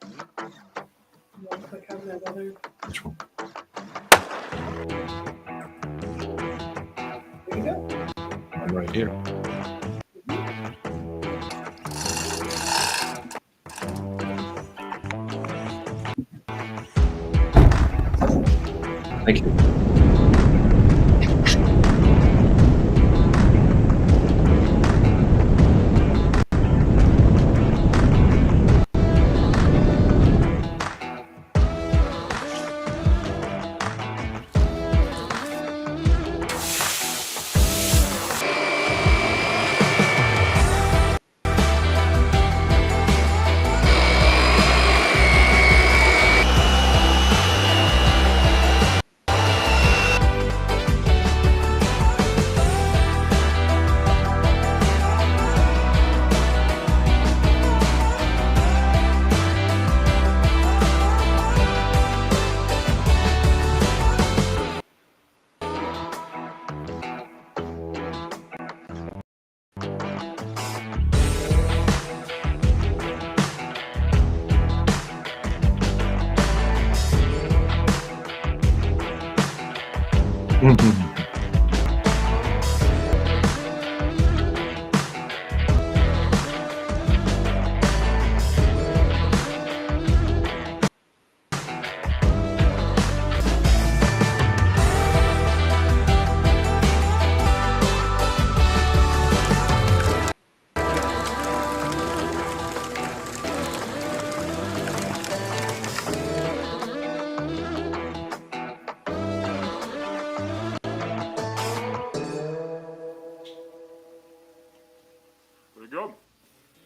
You want to click on that other? Which one? There you go. I'm right here. Thank you.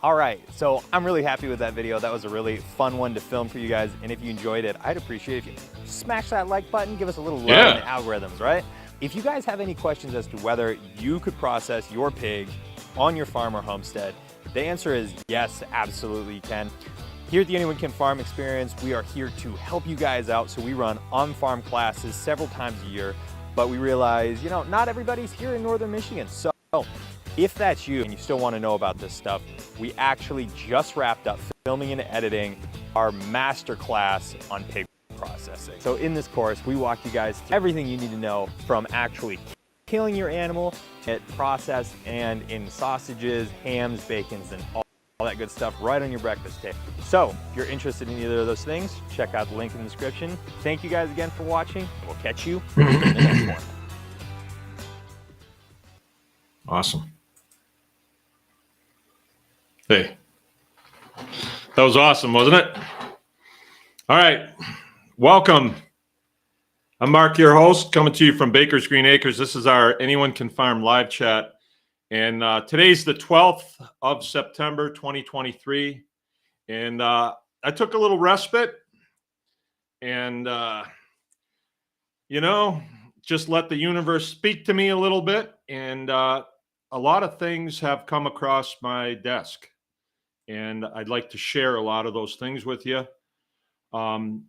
All right, so I'm really happy with that video. That was a really fun one to film for you guys. And if you enjoyed it, I'd appreciate if you smash that like button, give us a little love in the algorithms, right? If you guys have any questions as to whether you could process your pig on your farm or homestead, the answer is yes, absolutely you can. Here at the Anyone Can Farm Experience, we are here to help you guys out. So we run on-farm classes several times a year, but we realize, not everybody's here in Northern Michigan. So if that's you and you still want to know about this stuff, we actually just wrapped up filming and editing our master class on pig processing. So in this course, we walk you guys through everything you need to know from actually killing your animal, it processed and in sausages, hams, bacons, and all that good stuff right on your breakfast table. So if you're interested in either of those things, check out the link in the description. Thank you guys again for watching. We'll catch you in the next one. Awesome. Hey, that was awesome, wasn't it? All right, welcome. I'm Mark, your host, coming to you from Baker's Green Acres. This is our Anyone Can Farm live chat. And today's the 12th of September, 2023. And I took a little respite and, just let the universe speak to me a little bit. And a lot of things have come across my desk. And I'd like to share a lot of those things with you. I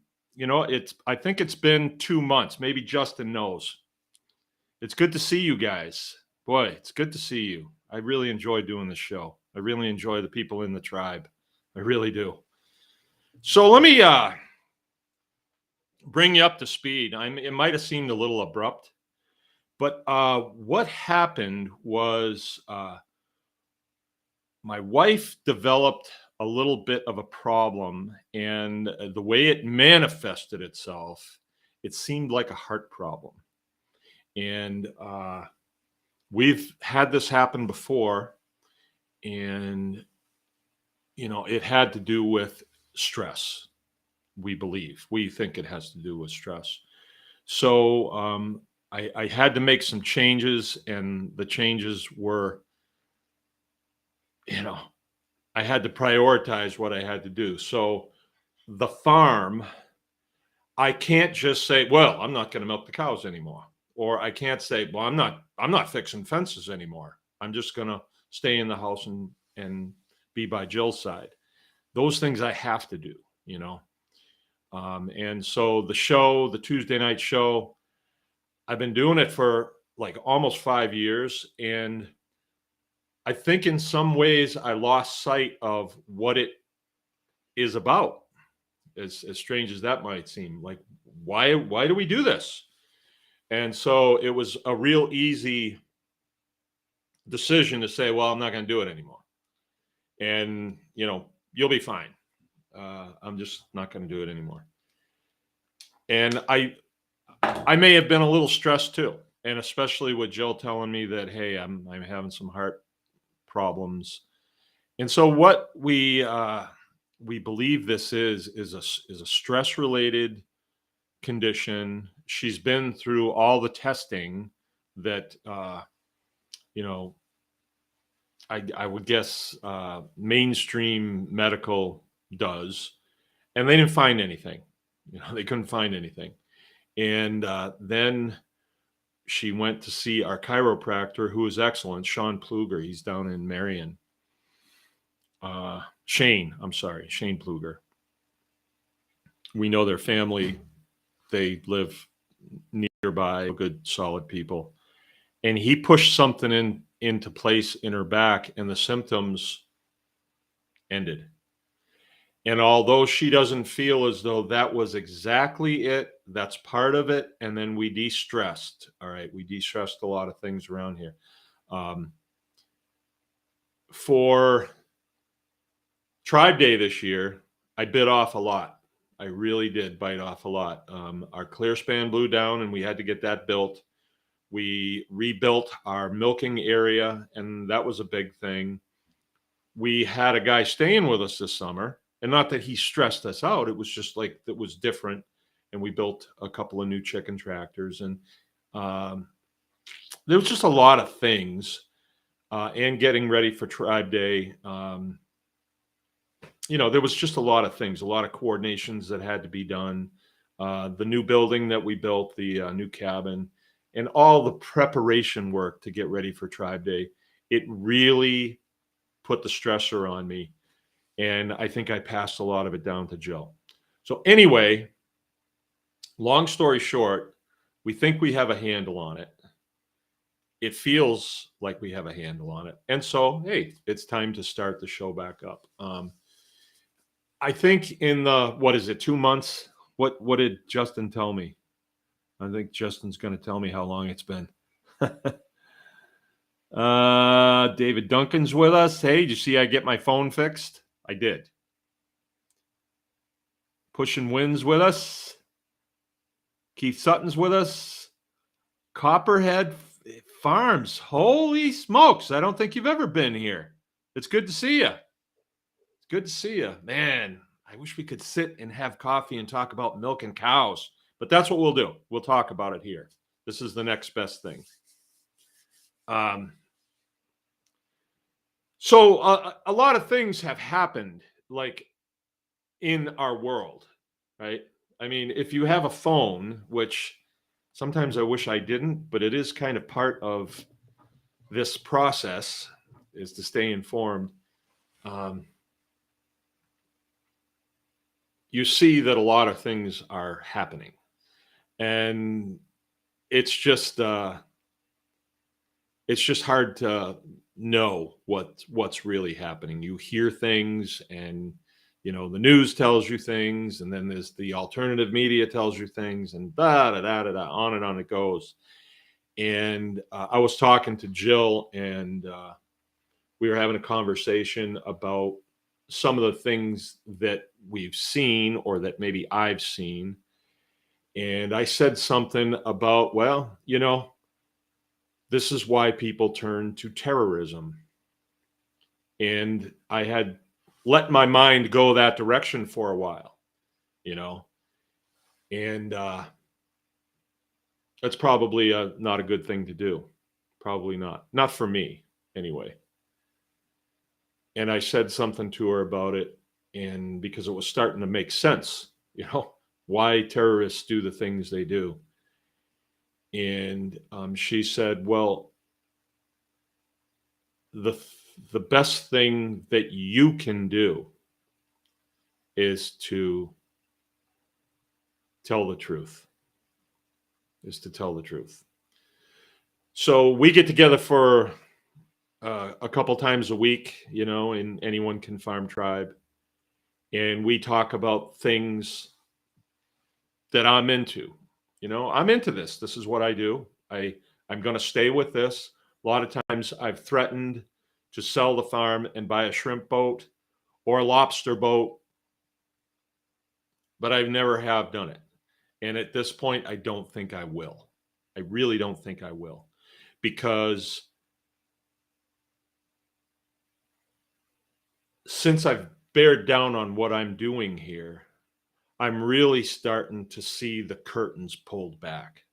think it's been 2 months, maybe Justin knows. It's good to see you guys. Boy, it's good to see you. I really enjoy doing the show. I really enjoy the people in the tribe. I really do. So let me bring you up to speed. It might have seemed a little abrupt, but what happened was my wife developed a little bit of a problem, and the way it manifested itself, it seemed like a heart problem. And we've had this happen before, and, it had to do with stress, we believe. We think it has to do with stress. So I had to make some changes, and the changes were, I had to prioritize what I had to do. So the farm, I can't just say, well, I'm not going to milk the cows anymore. Or I can't say, well, I'm not fixing fences anymore. I'm just going to stay in the house and be by Jill's side. Those things I have to do, and so the Tuesday night show, I've been doing it for like almost 5 years. And I think in some ways I lost sight of what it is about. as strange as that might seem. Like, why do we do this? And so it was a real easy decision to say, well, I'm not going to do it anymore. And, you know, you'll be fine. I'm just not going to do it anymore. And I may have been a little stressed too. And especially with Jill telling me that, hey, I'm having some heart problems. And so what we believe this is a stress related condition. She's been through all the testing that you know, I would guess mainstream medical does, and they didn't find anything. You know, they couldn't find anything. And then she went to see our chiropractor, who is excellent, Sean Pluger. He's down in Marion. Shane Pluger. We know their family. They live nearby, good, solid people. And he pushed something into place in her back, and the symptoms ended. And although she doesn't feel as though that was exactly it, that's part of it. And then we de-stressed. All right. We de-stressed a lot of things around here. For Tribe Day this year, I bit off a lot. I really did bite off a lot. Our clear span blew down and we had to get that built. We rebuilt our milking area, and that was a big thing. We had a guy staying with us this summer, and not that he stressed us out. It was just like, it was different. And we built a couple of new chicken tractors, and there was just a lot of things, and getting ready for Tribe Day. You know, there was just a lot of things, a lot of coordinations that had to be done. The new building that we built, the new cabin, and all the preparation work to get ready for Tribe Day. It really put the stressor on me. And I think I passed a lot of it down to Jill. So anyway, long story short, we think we have a handle on it. It feels like we have a handle on it. And so, hey, it's time to start the show back up. I think in the, 2 months? What did Justin tell me? I think Justin's going to tell me how long it's been. David Duncan's with us. Hey, did you see I get my phone fixed? I did. Pushing Winds with us. Keith Sutton's with us. Copperhead Farms. Holy smokes. I don't think you've ever been here. It's good to see you. It's good to see you. Man, I wish we could sit and have coffee and talk about milk and cows. But that's what we'll do. We'll talk about it here. This is the next best thing. So a lot of things have happened, like, in our world, right? I mean, if you have a phone, which sometimes I wish I didn't, but it is kind of part of this process, is to stay informed. You see that a lot of things are happening. And it's just hard to know what's really happening. You hear things, and you know, the news tells you things, and then there's the alternative media tells you things, and on and on it goes. And I was talking to Jill, and we were having a conversation about some of the things that we've seen, or that maybe I've seen. And I said something about, well, you know, this is why people turn to terrorism. And I had let my mind go that direction for a while, you know, and that's probably not a good thing to do. Probably not for me anyway. And I said something to her about it, and because it was starting to make sense, you know, why terrorists do the things they do. And she said, well, the best thing that you can do is to tell the truth. So we get together for a couple times a week, you know, in Anyone Can Farm Tribe. and we talk about things that I'm into. I'm into this. This is what I do. I'm going to stay with this. A lot of times I've threatened to sell the farm and buy a shrimp boat or a lobster boat, but I never have done it. And at this point, I don't think I will. I really don't think I will, because since I've bared down on what I'm doing here, I'm really starting to see the curtains pulled back.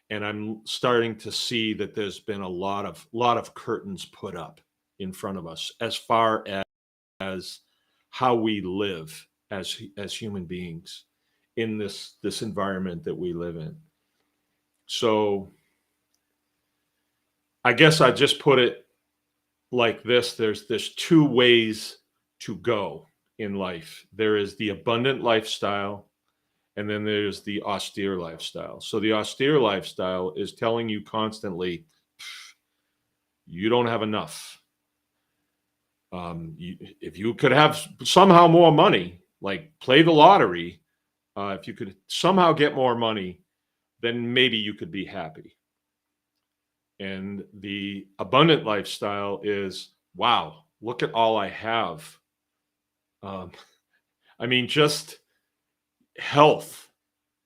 And I'm starting to see that there's been a lot of curtains put up in front of us as far as how we live as human beings in this environment that we live in. So I guess I just put it like this. There's two ways to go in life. There is the abundant lifestyle, and then there's the austere lifestyle. So the austere lifestyle is telling you constantly, you don't have enough. If you could have somehow more money, like play the lottery, if you could somehow get more money, then maybe you could be happy. And the abundant lifestyle is, wow, look at all I have. I mean, just health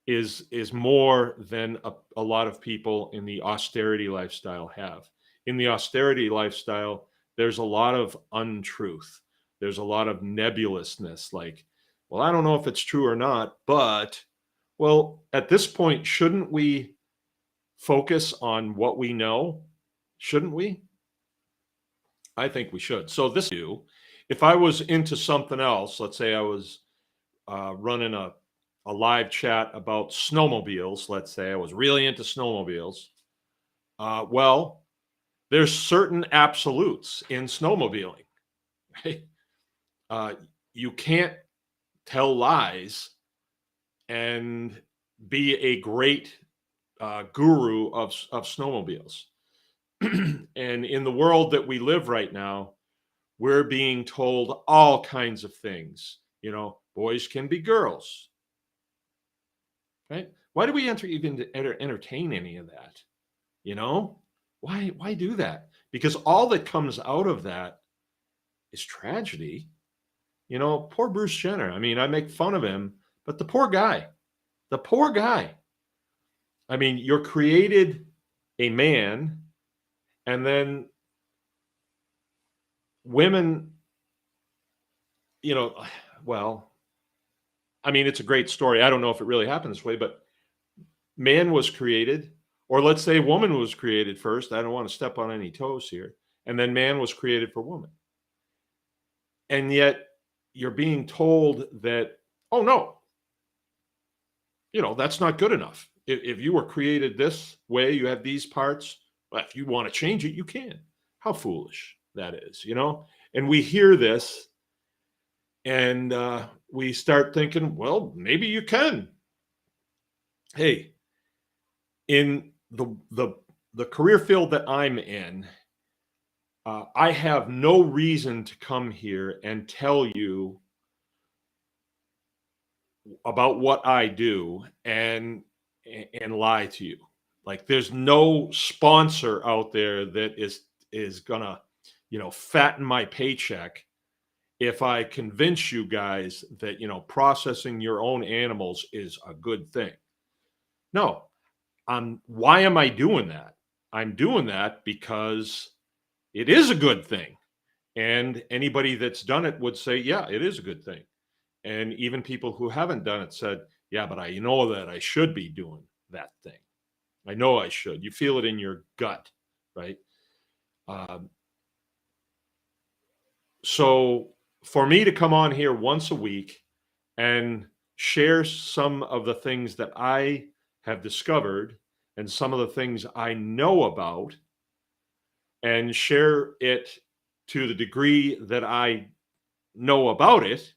is more than a lot of people in the austerity lifestyle have. In the austerity lifestyle, there's a lot of untruth. There's a lot of nebulousness, like, well, I don't know if it's true or not, but, well, at this point, shouldn't we focus on what we know? Shouldn't we? I think we should. So this, if I was into something else, let's say I was running a live chat about snowmobiles, let's say I was really into snowmobiles, well, there's certain absolutes in snowmobiling, right? You can't tell lies and be a great guru of snowmobiles. And in the world that we live right now, we're being told all kinds of things. Boys can be girls, right? Why do we even entertain any of that? Why do that? Because all that comes out of that is tragedy. Poor Bruce Jenner. I mean, I make fun of him, but the poor guy. I mean, you're created a man, and then women, well, I mean, it's a great story. I don't know if it really happened this way, but man was created, or let's say woman was created first. I don't want to step on any toes here. And then man was created for woman. And yet you're being told that, oh no, that's not good enough. If you were created this way, you have these parts. Well, if you want to change it, you can. How foolish that is, And we hear this, and we start thinking, well, maybe you can. Hey, in the career field that I'm in, I have no reason to come here and tell you about what I do and lie to you. Like, there's no sponsor out there that is gonna, fatten my paycheck if I convince you guys that, processing your own animals is a good thing. No. Why am I doing that? I'm doing that because it is a good thing. And anybody that's done it would say, yeah, it is a good thing. And even people who haven't done it said, yeah, but I know that I should be doing that thing. I know I should. You feel it in your gut, right? So for me to come on here once a week and share some of the things that I have discovered and some of the things I know about, and share it to the degree that I know about it,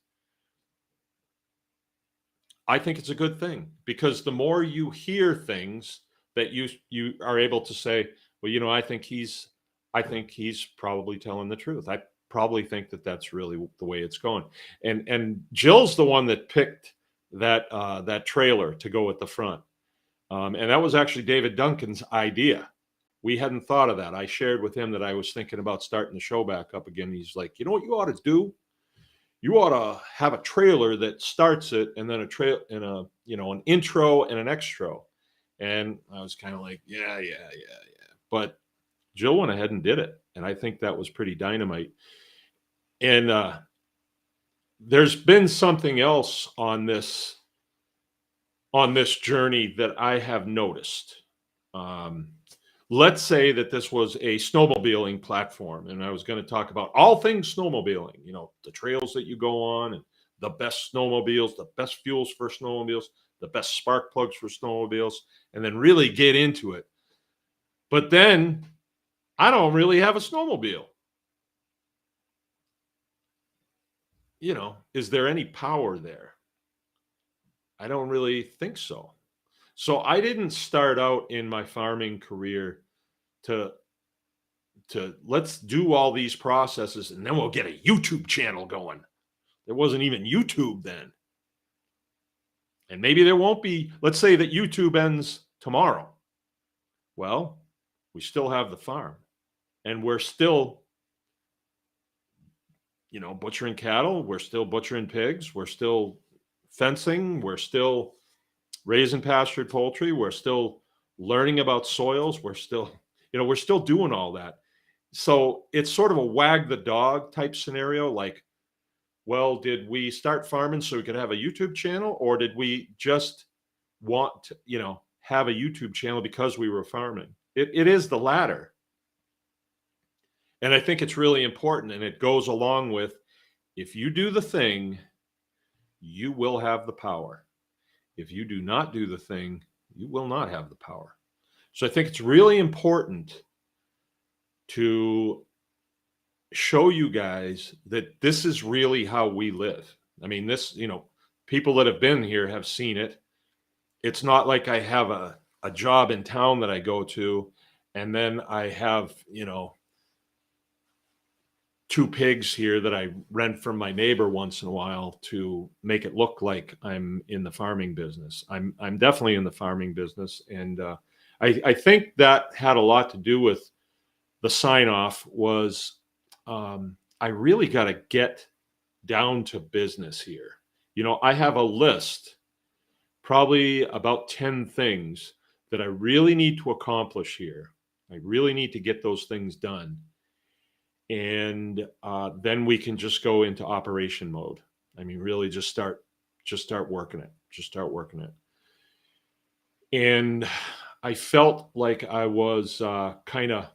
I think it's a good thing, because the more you hear things that you are able to say, well, I think he's probably telling the truth. probably think that that's really the way it's going. And Jill's the one that picked that trailer to go at the front. And that was actually David Duncan's idea. We hadn't thought of that. I shared with him that I was thinking about starting the show back up again. He's like, you know what you ought to do? You ought to have a trailer that starts it, and then an intro and an extra. And I was kind of like, yeah. But Jill went ahead and did it, and I think that was pretty dynamite. And there's been something else on this journey that I have noticed. Let's say that this was a snowmobiling platform, and I was going to talk about all things snowmobiling, the trails that you go on, and the best snowmobiles, the best fuels for snowmobiles, the best spark plugs for snowmobiles, and then really get into it. But then I don't really have a snowmobile. Is there any power there? I don't really think so. So I didn't start out in my farming career to let's do all these processes and then we'll get a YouTube channel going. There wasn't even YouTube then. And maybe there won't be. Let's say that YouTube ends tomorrow. Well, we still have the farm, and we're still, butchering cattle. We're still butchering pigs. We're still fencing. We're still raising pastured poultry. We're still learning about soils. We're still doing all that. So it's sort of a wag the dog type scenario. Like, well, did we start farming so we could have a YouTube channel, or did we just want to, have a YouTube channel because we were farming? It is the latter. And I think it's really important, and it goes along with, if you do the thing, you will have the power. If you do not do the thing, you will not have the power. So I think it's really important to show you guys that this is really how we live. I mean, this, people that have been here have seen it. It's not like I have a job in town that I go to, and then I have, 2 pigs here that I rent from my neighbor once in a while to make it look like I'm in the farming business. I'm definitely in the farming business. And I think that had a lot to do with the sign off was I really got to get down to business here. I have a list, probably about 10 things that I really need to accomplish here. I really need to get those things done. And then we can just go into operation mode. I mean, really just start working it. Just start working it. And I felt like I was kind of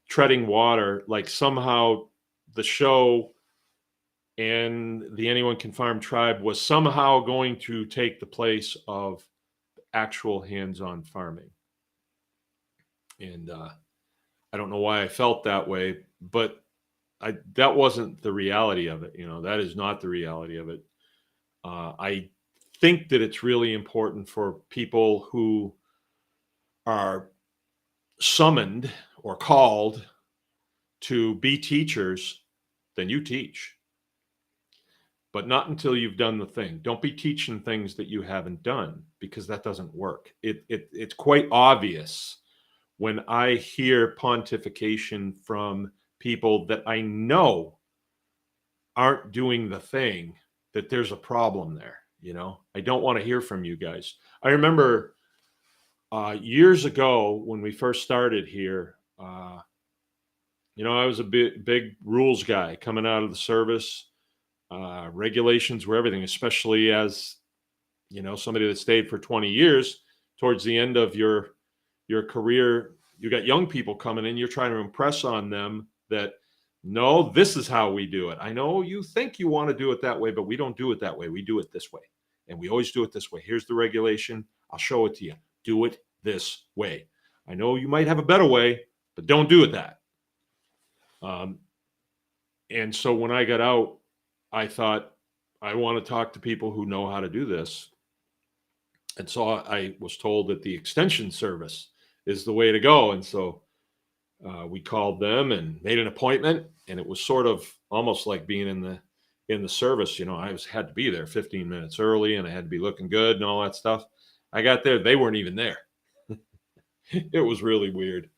treading water, like somehow the show and the Anyone Can Farm tribe was somehow going to take the place of actual hands-on farming. And I don't know why I felt that way, but that wasn't the reality of it. That is not the reality of it. I think that it's really important for people who are summoned or called to be teachers, then you teach. But not until you've done the thing. Don't be teaching things that you haven't done, because that doesn't work. It's quite obvious when I hear pontification from people that I know aren't doing the thing, that there's a problem there. I don't want to hear from you guys. I remember years ago when we first started here, I was a big rules guy coming out of the service. Regulations were everything, especially as, somebody that stayed for 20 years. Towards the end of your career, you got young people coming in, you're trying to impress on them that, no, this is how we do it. I know you think you want to do it that way, but we don't do it that way. We do it this way. And we always do it this way. Here's the regulation. I'll show it to you. Do it this way. I know you might have a better way, but don't do it that. And so when I got out, I thought, I want to talk to people who know how to do this. And so I was told that the extension service is the way to go. And so we called them and made an appointment, and it was sort of almost like being in the service. You know, had to be there 15 minutes early, and I had to be looking good and all that stuff. I got there, they weren't even there. It was really weird.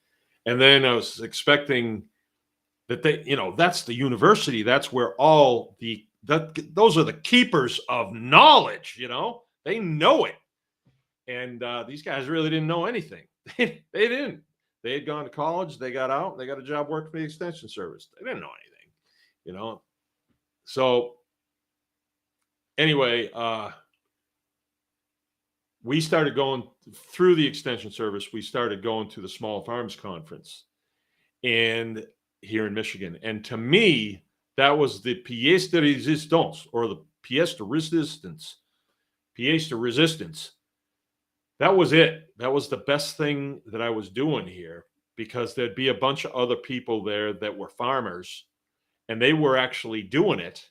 And then I was expecting that that's the university. That's where all those are the keepers of knowledge. They know it. And these guys really didn't know anything. They didn't. They had gone to college. They got out. They got a job working for the extension service. They didn't know anything. So anyway, we started going through the extension service. We started going to the Small Farms Conference, and here in Michigan. And to me, that was the pièce de résistance, or the pièce de resistance. Pièce de resistance. That was it. That was the best thing that I was doing here, because there'd be a bunch of other people there that were farmers, and they were actually doing it.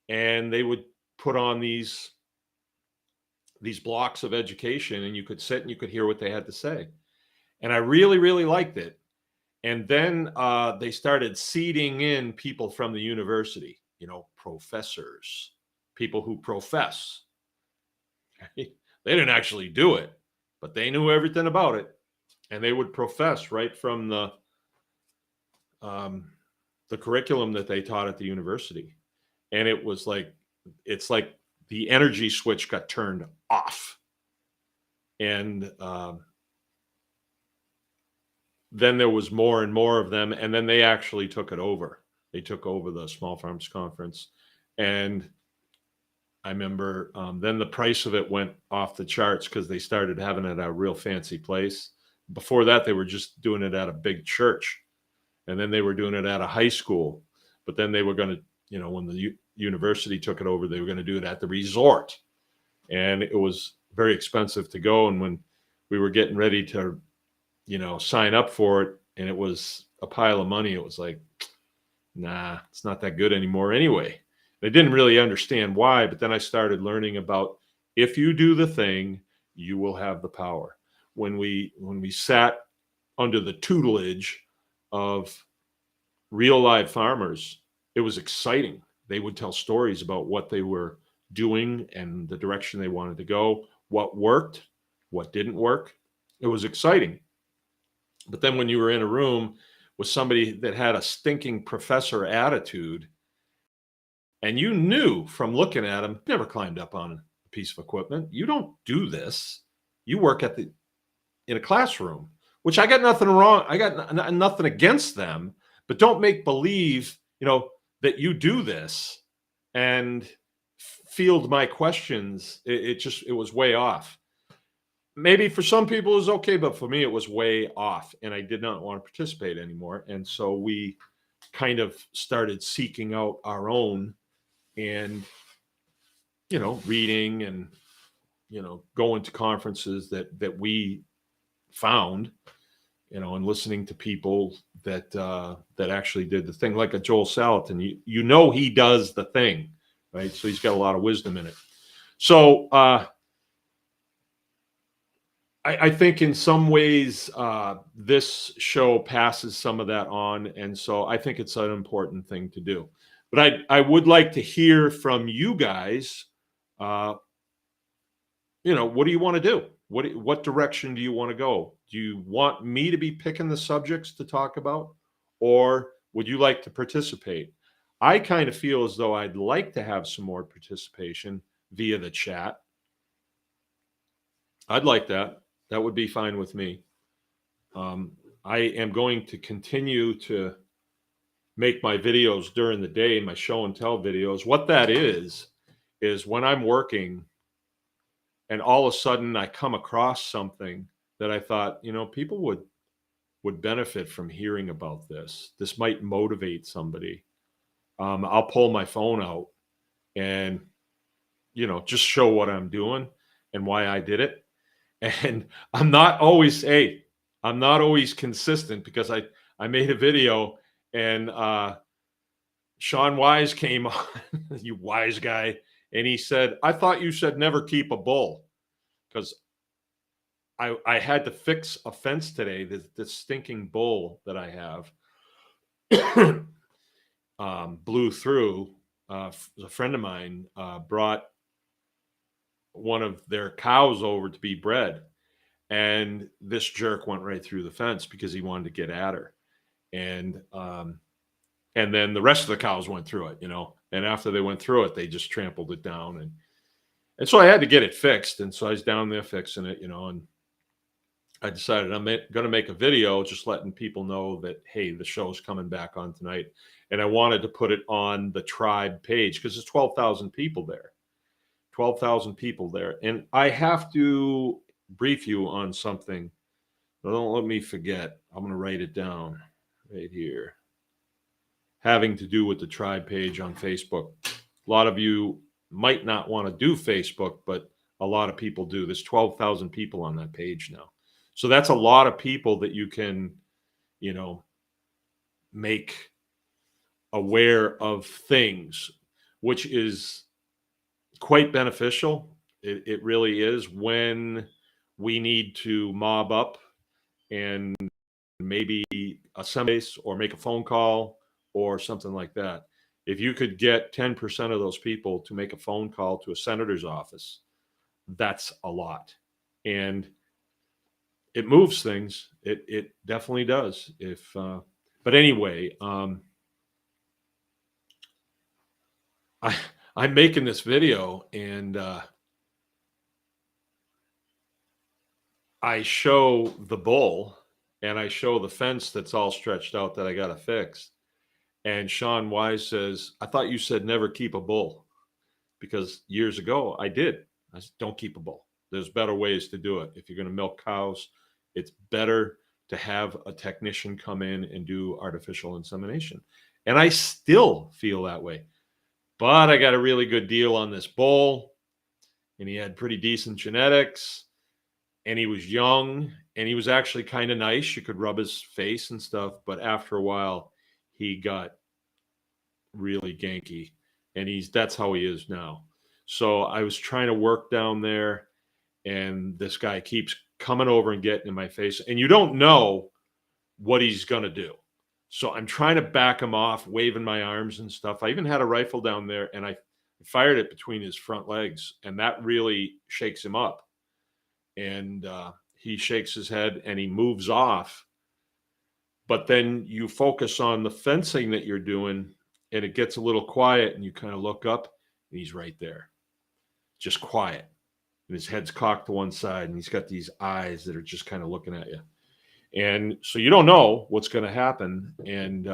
And they would put on these blocks of education, and you could sit and you could hear what they had to say. And I really, really liked it. And then they started seeding in people from the university, professors, people who profess. They didn't actually do it, but they knew everything about it. And they would profess right from the curriculum that they taught at the university. And it's like the energy switch got turned off. And then there was more and more of them, and then they actually took it over. They took over the Small Farms Conference, and I remember then the price of it went off the charts because they started having it at a real fancy place. Before that, they were just doing it at a big church, and then they were doing it at a high school. But then they were going to, when the university took it over, they were going to do it at the resort, and it was very expensive to go. And when we were getting ready to sign up for it, and it was a pile of money, it was like, nah, it's not that good anymore anyway. I didn't really understand why, but then I started learning about, if you do the thing, you will have the power. When we sat under the tutelage of real live farmers, it was exciting. They would tell stories about what they were doing and the direction they wanted to go, what worked, what didn't work. It was exciting. But then when you were in a room with somebody that had a stinking professor attitude, and you knew from looking at him, never climbed up on a piece of equipment. You don't do this. You work in a classroom, which I got nothing wrong. I got nothing against them, but don't make believe, that you do this and field my questions. It was way off. Maybe for some people it was okay, but for me it was way off, and I did not want to participate anymore. And so we kind of started seeking out our own, and reading and going to conferences that we found, and listening to people that actually did the thing, like a Joel Salatin. He does the thing, right? So he's got a lot of wisdom in it. So I think in some ways this show passes some of that on, and so I think it's an important thing to do. But I would like to hear from you guys. What do you want to do? What direction do you want to go? Do you want me to be picking the subjects to talk about, or would you like to participate? I kind of feel as though I'd like to have some more participation via the chat. I'd like that. That would be fine with me. I am going to continue to make my videos during the day, my show and tell videos. What that is when I'm working and all of a sudden I come across something that I thought, people would benefit from hearing about this. This might motivate somebody. I'll pull my phone out and, just show what I'm doing and why I did it. And I'm not always consistent, because I made a video and Sean Wise came on, you wise guy, and he said, I thought you said never keep a bull, because I had to fix a fence today. This stinking bull that I have blew through. A friend of mine brought one of their cows over to be bred, and this jerk went right through the fence because he wanted to get at her, and then the rest of the cows went through it, and after they went through it, they just trampled it down, and so I had to get it fixed, and so I was down there fixing it, and I decided I'm going to make a video just letting people know that, hey, the show's coming back on tonight. And I wanted to put it on the tribe page because there's 12,000 people there. 12,000 people there. And I have to brief you on something. Don't let me forget. I'm going to write it down right here. Having to do with the tribe page on Facebook. A lot of you might not want to do Facebook, but a lot of people do. There's 12,000 people on that page now. So that's a lot of people that you can, make aware of things, which is quite beneficial. It really is when we need to mob up and maybe assemble or make a phone call or something like that. If you could get 10% of those people to make a phone call to a senator's office, that's a lot. And it moves things. It definitely does. But anyway, I'm making this video, and I show the bull, and I show the fence that's all stretched out that I got to fix. And Sean Wise says, "I thought you said never keep a bull," because years ago I did. I said, "Don't keep a bull. There's better ways to do it. If you're going to milk cows, it's better to have a technician come in and do artificial insemination." And I still feel that way. But I got a really good deal on this bull, and he had pretty decent genetics, and he was young, and he was actually kind of nice. You could rub his face and stuff, but after a while, he got really ganky, and that's how he is now. So I was trying to work down there, and this guy keeps coming over and getting in my face, and you don't know what he's going to do. So I'm trying to back him off, waving my arms and stuff. I even had a rifle down there, and I fired it between his front legs, and that really shakes him up. And he shakes his head, and he moves off. But then you focus on the fencing that you're doing, and it gets a little quiet, and you kind of look up, and he's right there, just quiet. And his head's cocked to one side, and he's got these eyes that are just kind of looking at you. And so you don't know what's going to happen, and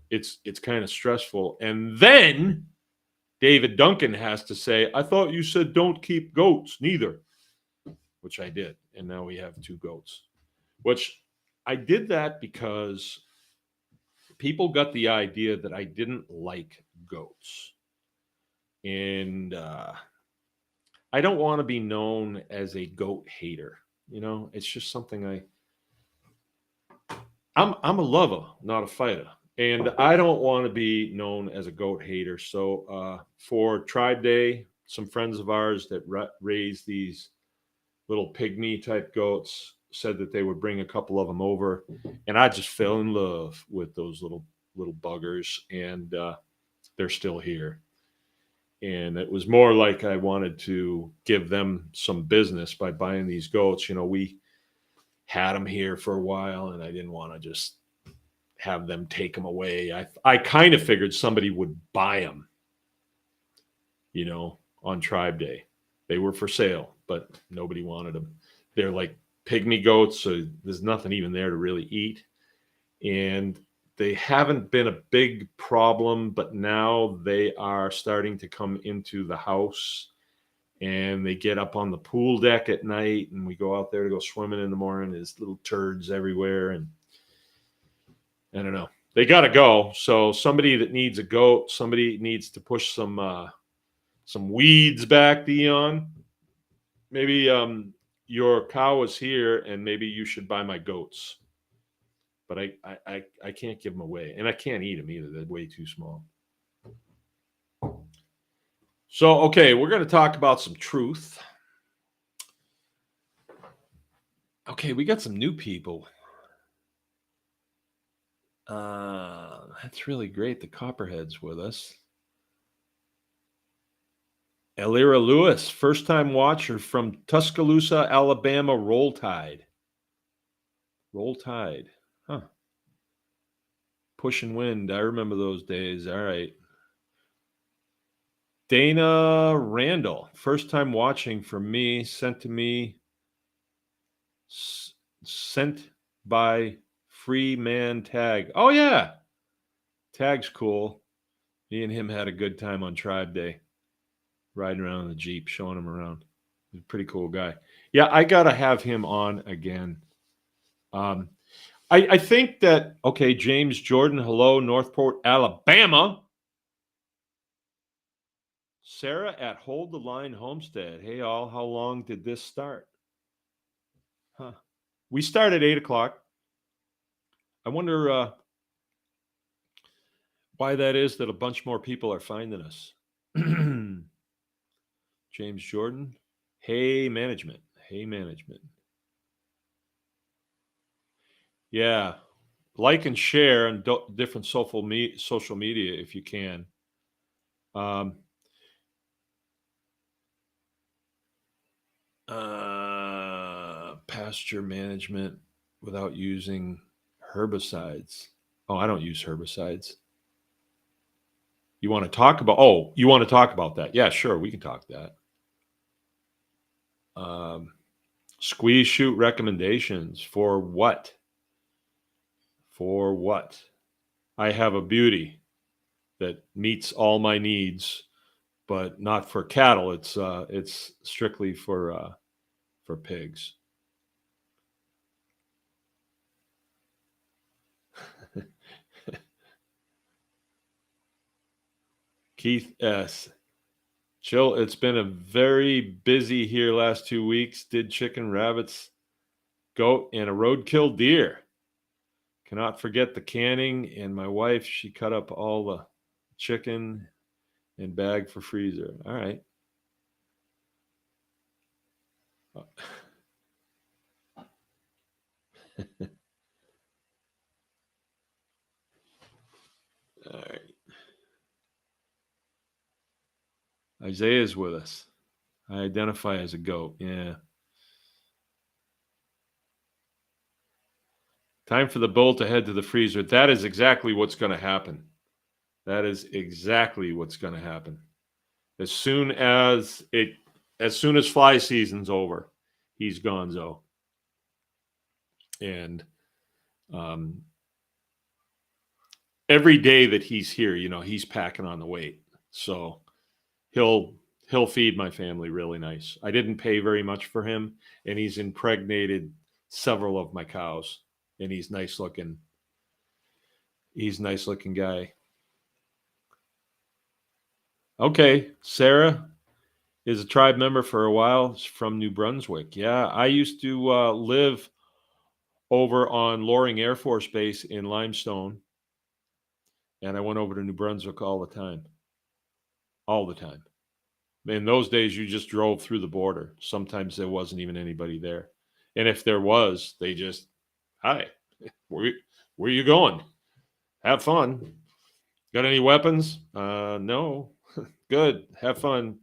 it's kind of stressful. And then David Duncan has to say, "I thought you said don't keep goats neither," which I did. And now we have 2 goats, which I did that because people got the idea that I didn't like goats. And I don't want to be known as a goat hater. It's just something I'm a lover, not a fighter. And I don't want to be known as a goat hater. So for Tribe Day, some friends of ours that raise these little pygmy type goats said that they would bring a couple of them over. And I just fell in love with those little buggers. And they're still here. And it was more like I wanted to give them some business by buying these goats. We had them here for a while, and I didn't want to just have them take them away. I kind of figured somebody would buy them, on Tribe Day. They were for sale, but nobody wanted them. They're like pygmy goats, so there's nothing even there to really eat. And they haven't been a big problem, but now they are starting to come into the house. And they get up on the pool deck at night, and we go out there to go swimming in the morning. There's little turds everywhere, and I don't know. They got to go. So somebody that needs a goat, somebody needs to push some weeds back, Dion. Maybe your cow is here, and maybe you should buy my goats. But I can't give them away, and I can't eat them either. They're way too small. So, okay, we're going to talk about some truth. Okay, we got some new people. That's really great. The Copperhead's with us. Elira Lewis, first-time watcher from Tuscaloosa, Alabama. Roll Tide. Roll Tide. Huh. Push and Wind. I remember those days. All right. Dana Randall, first time watching from me, sent by Free Man Tag. Oh, yeah. Tag's cool. Me and him had a good time on Tribe Day, riding around in the Jeep, showing him around. He's a pretty cool guy. Yeah, I got to have him on again. I think that, okay, James Jordan, hello, Northport, Alabama. Sarah at Hold the Line Homestead. Hey, all, how long did this start? Huh. We start at 8 o'clock. I wonder why that is that a bunch more people are finding us. James Jordan. Hey, management. Hey, management. Yeah. Like and share on different social media if you can. Pasture management without using herbicides. Oh, I don't use herbicides. You want to talk about? Oh, you want to talk about that? Yeah, sure, we can talk that. Squeeze shoot recommendations for what? For what? I have a beauty that meets all my needs, but not for cattle. It's strictly for pigs. Keith S. Chill. It's been a very busy here last 2 weeks. Did chicken, rabbits, goat, and a roadkill deer. Cannot forget the canning. And my wife, she cut up all the chicken and bag for freezer. All right. All right. Isaiah's with us. I identify as a goat. Yeah. Time for the bull to head to the freezer. That is exactly what's going to happen. That is exactly what's going to happen. As soon as fly season's over, he's gonzo. And every day that he's here, he's packing on the weight. So he'll feed my family really nice. I didn't pay very much for him, and he's impregnated several of my cows, and he's nice looking. He's a nice looking guy. Okay, Sarah is a tribe member for a while. She's from New Brunswick. Yeah, I used to live over on Loring Air Force Base in Limestone, and I went over to New Brunswick all the time. All the time. In those days, you just drove through the border. Sometimes there wasn't even anybody there. And if there was, they just, hi, where are you going? Have fun. Got any weapons? No. Good. Have fun.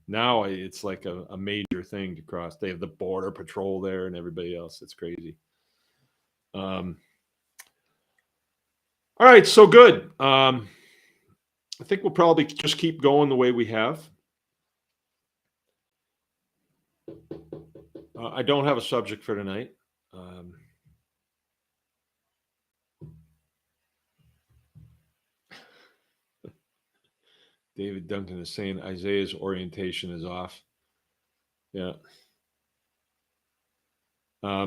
Now it's like a major thing to cross. They have the border patrol there and everybody else. It's crazy. All right, so good. I think we'll probably just keep going the way we have. I don't have a subject for tonight. David Duncan is saying Isaiah's orientation is off. Yeah.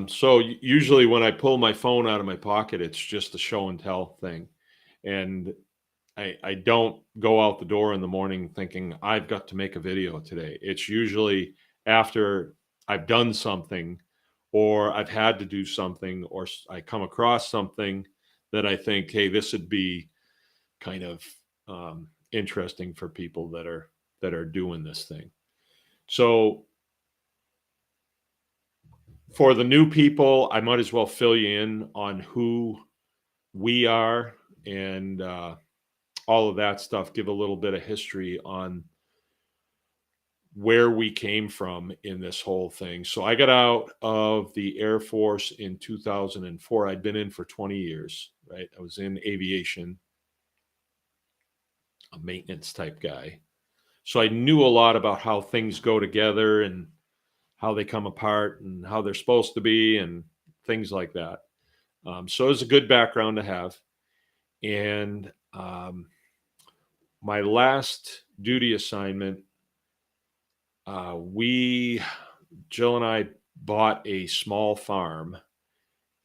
So usually when I pull my phone out of my pocket, it's just a show and tell thing. And I don't go out the door in the morning thinking I've got to make a video today. It's usually after I've done something or I've had to do something or I come across something that I think, hey, this would be kind of interesting for people that are doing this thing. So For the new people, I might as well fill you in on who we are and all of that stuff. Give a little bit of history on where we came from in this whole thing. So I got out of the Air Force in 2004. I'd been in for 20 years, right? I was in aviation, a maintenance type guy. So I knew a lot about how things go together and how they come apart and how they're supposed to be and things like that. So it was a good background to have. And my last duty assignment, Jill and I bought a small farm.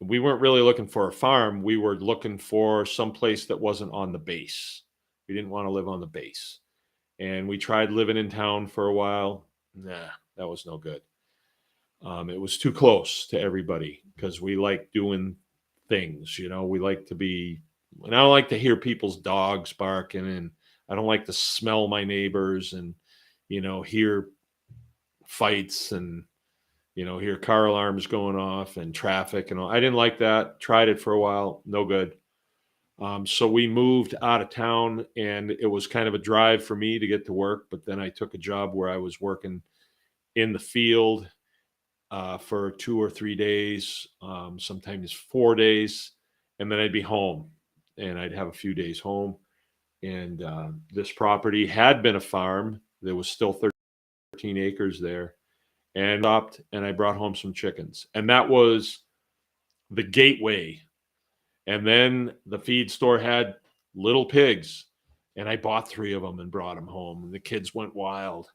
We weren't really looking for a farm. We were looking for some place that wasn't on the base. We didn't want to live on the base. And we tried living in town for a while. Nah, that was no good. It was too close to everybody because we like doing things, we like to be, and I don't like to hear people's dogs barking, and I don't like to smell my neighbors and, hear fights and, hear car alarms going off and traffic and all. I didn't like that. Tried it for a while. No good. So we moved out of town, and it was kind of a drive for me to get to work. But then I took a job where I was working in the field for 2 or 3 days, sometimes 4 days, and then I'd be home, and I'd have a few days home. And this property had been a farm. There was still 13 acres there, and I brought home some chickens, and that was the gateway. And then the feed store had little pigs, and I bought 3 of them and brought them home, and the kids went wild.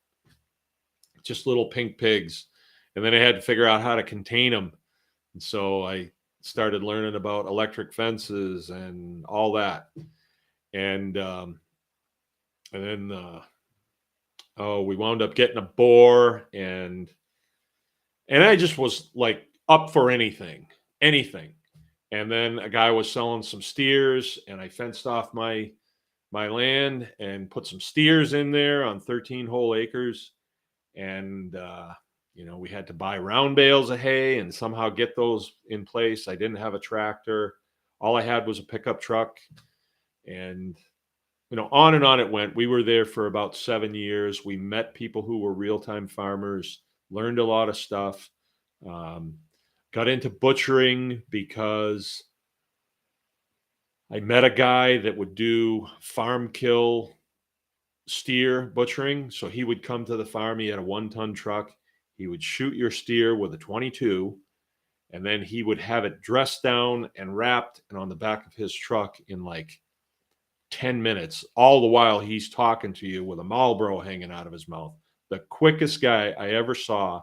Just little pink pigs. And then I had to figure out how to contain them. And so I started learning about electric fences and all that. And then we wound up getting a boar, and I just was like up for anything. And then a guy was selling some steers, and I fenced off my land and put some steers in there on 13 whole acres. And we had to buy round bales of hay and somehow get those in place. I didn't have a tractor. All I had was a pickup truck. And, on and on it went. We were there for about 7 years. We met people who were real-time farmers, learned a lot of stuff, got into butchering because I met a guy that would do farm kill steer butchering. So he would come to the farm. He had a 1-ton truck. He would shoot your steer with a 22, and then he would have it dressed down and wrapped and on the back of his truck in like 10 minutes. All the while he's talking to you with a Marlboro hanging out of his mouth. The quickest guy I ever saw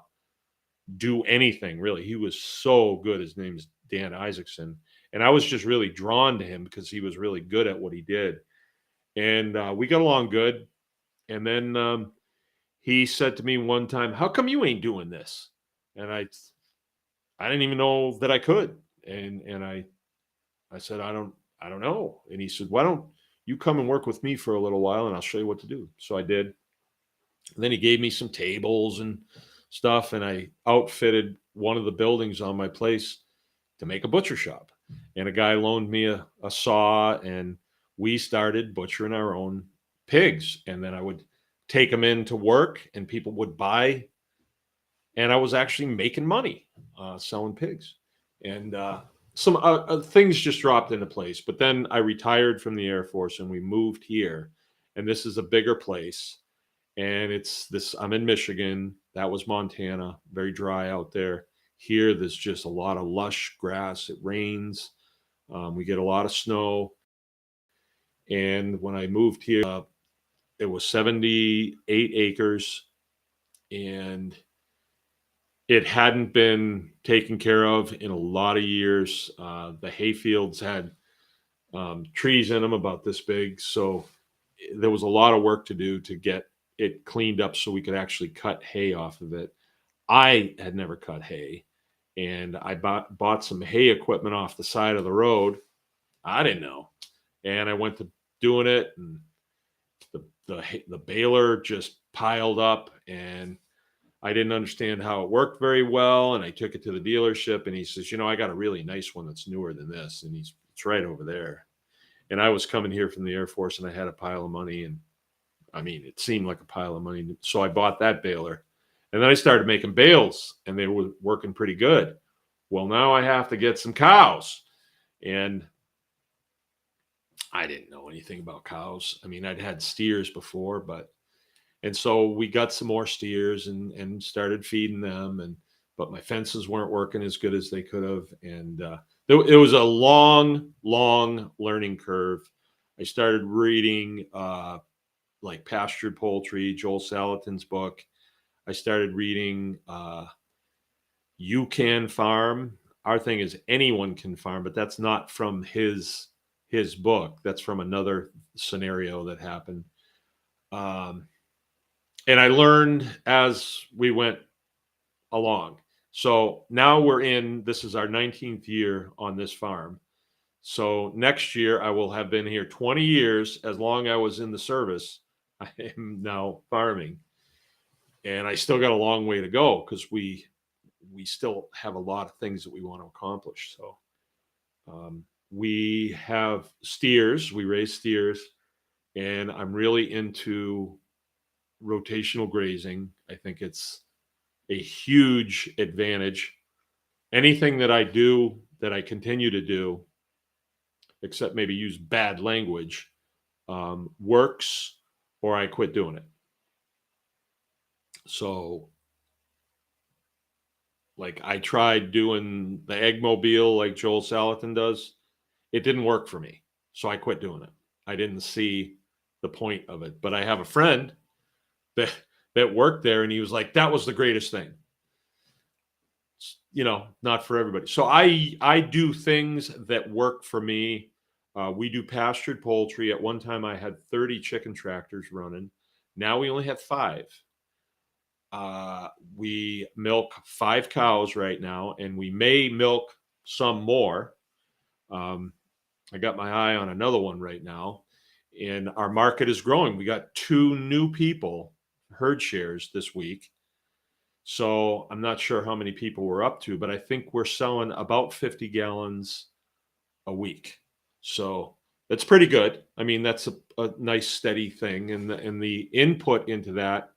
do anything, really. He was so good. His name's Dan Isaacson. And I was just really drawn to him because he was really good at what he did. And we got along good. And then he said to me one time, "How come you ain't doing this?" And I didn't even know that I could. And I said, I don't know. And he said, "Why don't you come and work with me for a little while, and I'll show you what to do." So I did. And then he gave me some tables and stuff, and I outfitted one of the buildings on my place to make a butcher shop. And a guy loaned me a saw, and we started butchering our own pigs. And then I would take them in to work, and people would buy. And I was actually making money selling pigs. And some things just dropped into place. But then I retired from the Air Force, and we moved here. And this is a bigger place. And I'm in Michigan. That was Montana. Very dry out there. Here, there's just a lot of lush grass. It rains. We get a lot of snow. And when I moved here, it was 78 acres. And it hadn't been taken care of in a lot of years. The hay fields had trees in them about this big. So there was a lot of work to do to get it cleaned up so we could actually cut hay off of it. I had never cut hay, and I bought some hay equipment off the side of the road. I didn't know. And I went to doing it, and the baler just piled up, and I didn't understand how it worked very well, and I took it to the dealership, and he says, you know, I got a really nice one that's newer than this, and it's right over there. And I was coming here from the Air Force, and I had a pile of money, and I mean, it seemed like a pile of money, so I bought that baler, and then I started making bales, and they were working pretty good. Well, now I have to get some cows, and I didn't know anything about cows. I mean, I'd had steers before, and so we got some more steers and started feeding them, but my fences weren't working as good as they could have, and it was a long learning curve. I started reading like Pastured Poultry, Joel Salatin's book. I started reading You Can Farm. Our thing is anyone can farm, but that's not from his book. That's from another scenario that happened. And I learned as we went along. So now this is our 19th year on this farm. So next year I will have been here 20 years. As long as I was in the service, I am now farming. And I still got a long way to go because we still have a lot of things that we want to accomplish. So we have steers, we raise steers, and I'm really into rotational grazing. I think it's a huge advantage. Anything that I do, that I continue to do, except maybe use bad language, works, or I quit doing it. So, like, I tried doing the Eggmobile like Joel Salatin does. It didn't work for me. So I quit doing it. I didn't see the point of it. But I have a friend that worked there, and he was like, that was the greatest thing. You know, not for everybody. So I do things that work for me. We do pastured poultry. At one time, I had 30 chicken tractors running. Now we only have 5. We milk 5 cows right now, and we may milk some more. I got my eye on another one right now, and our market is growing. We got 2 new people herd shares this week. So I'm not sure how many people we're up to, but I think we're selling about 50 gallons a week. So that's pretty good. I mean, that's a nice steady thing. And the input into that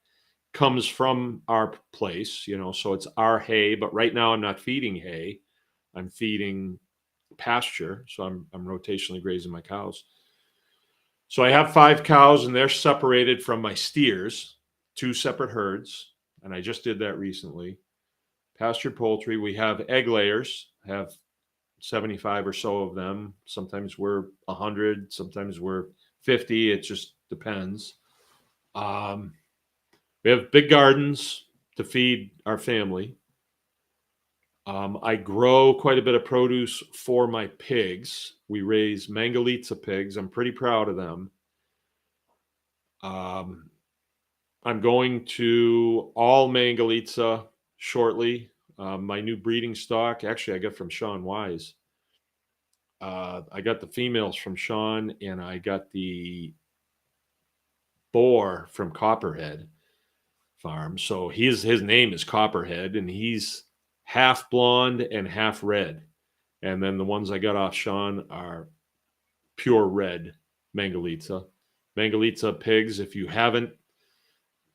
comes from our place, you know, so it's our hay, but right now I'm not feeding hay. I'm feeding pasture. So I'm rotationally grazing my cows. So I have 5 cows, and they're separated from my steers, 2 separate herds. And I just did that recently. Pastured poultry, we have egg layers, have 75 or so of them. Sometimes we're 100, sometimes we're 50. It just depends. We have big gardens to feed our family. I grow quite a bit of produce for my pigs. We raise Mangalitsa pigs. I'm pretty proud of them. I'm going to all Mangalitsa shortly. My new breeding stock, actually, I got from Sean Wise. I got the females from Sean, and I got the boar from Copperhead Farm. So his name is Copperhead, and he's half blonde and half red. And then the ones I got off Sean are pure red Mangalitsa. Mangalitsa pigs, if you haven't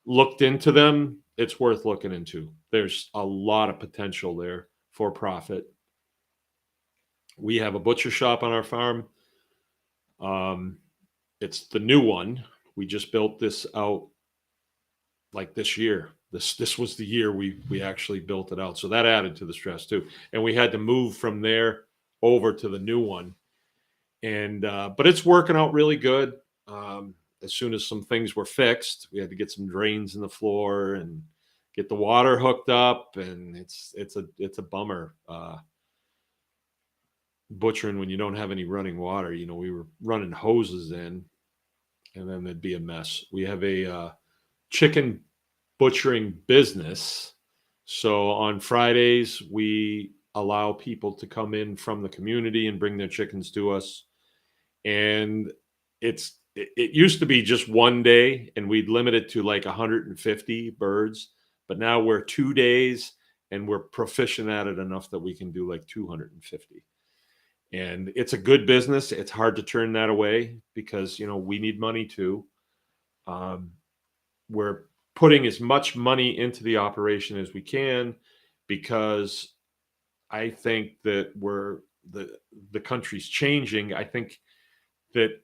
looked into them, it's worth looking into. There's a lot of potential there for profit. We have a butcher shop on our farm. It's the new one. We just built this out like this year. This was the year we actually built it out. So that added to the stress too. And we had to move from there over to the new one. And but it's working out really good. As soon as some things were fixed, we had to get some drains in the floor and get the water hooked up, and it's a bummer butchering when you don't have any running water. You know, we were running hoses in, and then there'd be a mess. We have a chicken butchering business, so on Fridays we allow people to come in from the community and bring their chickens to us, and it used to be just one day, and we'd limit it to like 150 birds. but now we're 2 days and we're proficient at it enough that we can do like 250. And it's a good business. It's hard to turn that away because, you know, we need money too. We're putting as much money into the operation as we can because I think that the country's changing. I think that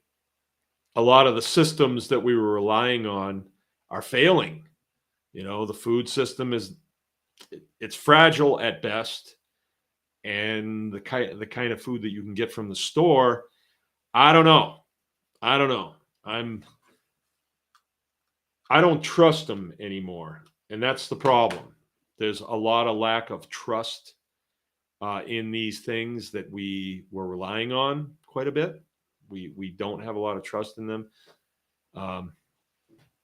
a lot of the systems that we were relying on are failing. You know, the food system it's fragile at best, and the kind of food that you can get from the store, I don't know. I don't trust them anymore, and that's the problem. There's a lot of lack of trust in these things that we were relying on quite a bit. We don't have a lot of trust in them.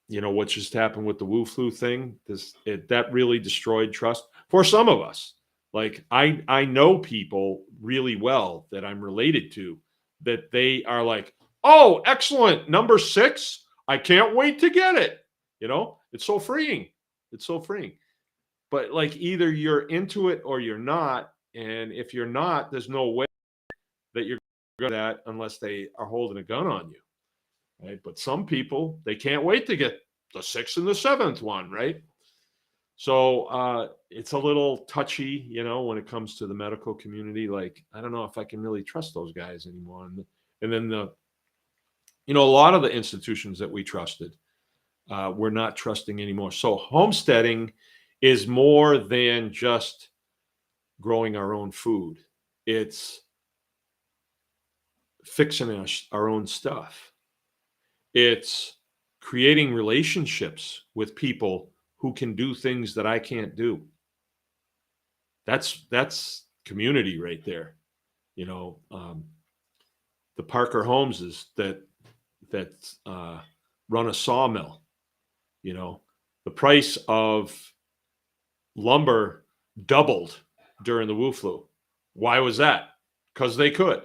You know what just happened with the Wu flu thing? That really destroyed trust for some of us. Like I know people really well that I'm related to that they are like, oh, excellent, number 6. I can't wait to get it. You know, it's so freeing. It's so freeing. But like either you're into it or you're not. And if you're not, there's no way that you're good at unless they are holding a gun on you. Right. But some people, they can't wait to get the 6th and the 7th one. Right. So it's a little touchy, you know, when it comes to the medical community. Like, I don't know if I can really trust those guys anymore. And then a lot of the institutions that we trusted, we're not trusting anymore. So homesteading is more than just growing our own food. It's fixing our own stuff. It's creating relationships with people who can do things that I can't do. That's community right there. You know, the Parker Holmeses that run a sawmill. You know, the price of lumber doubled during the Wu flu. Why was that? Because they could.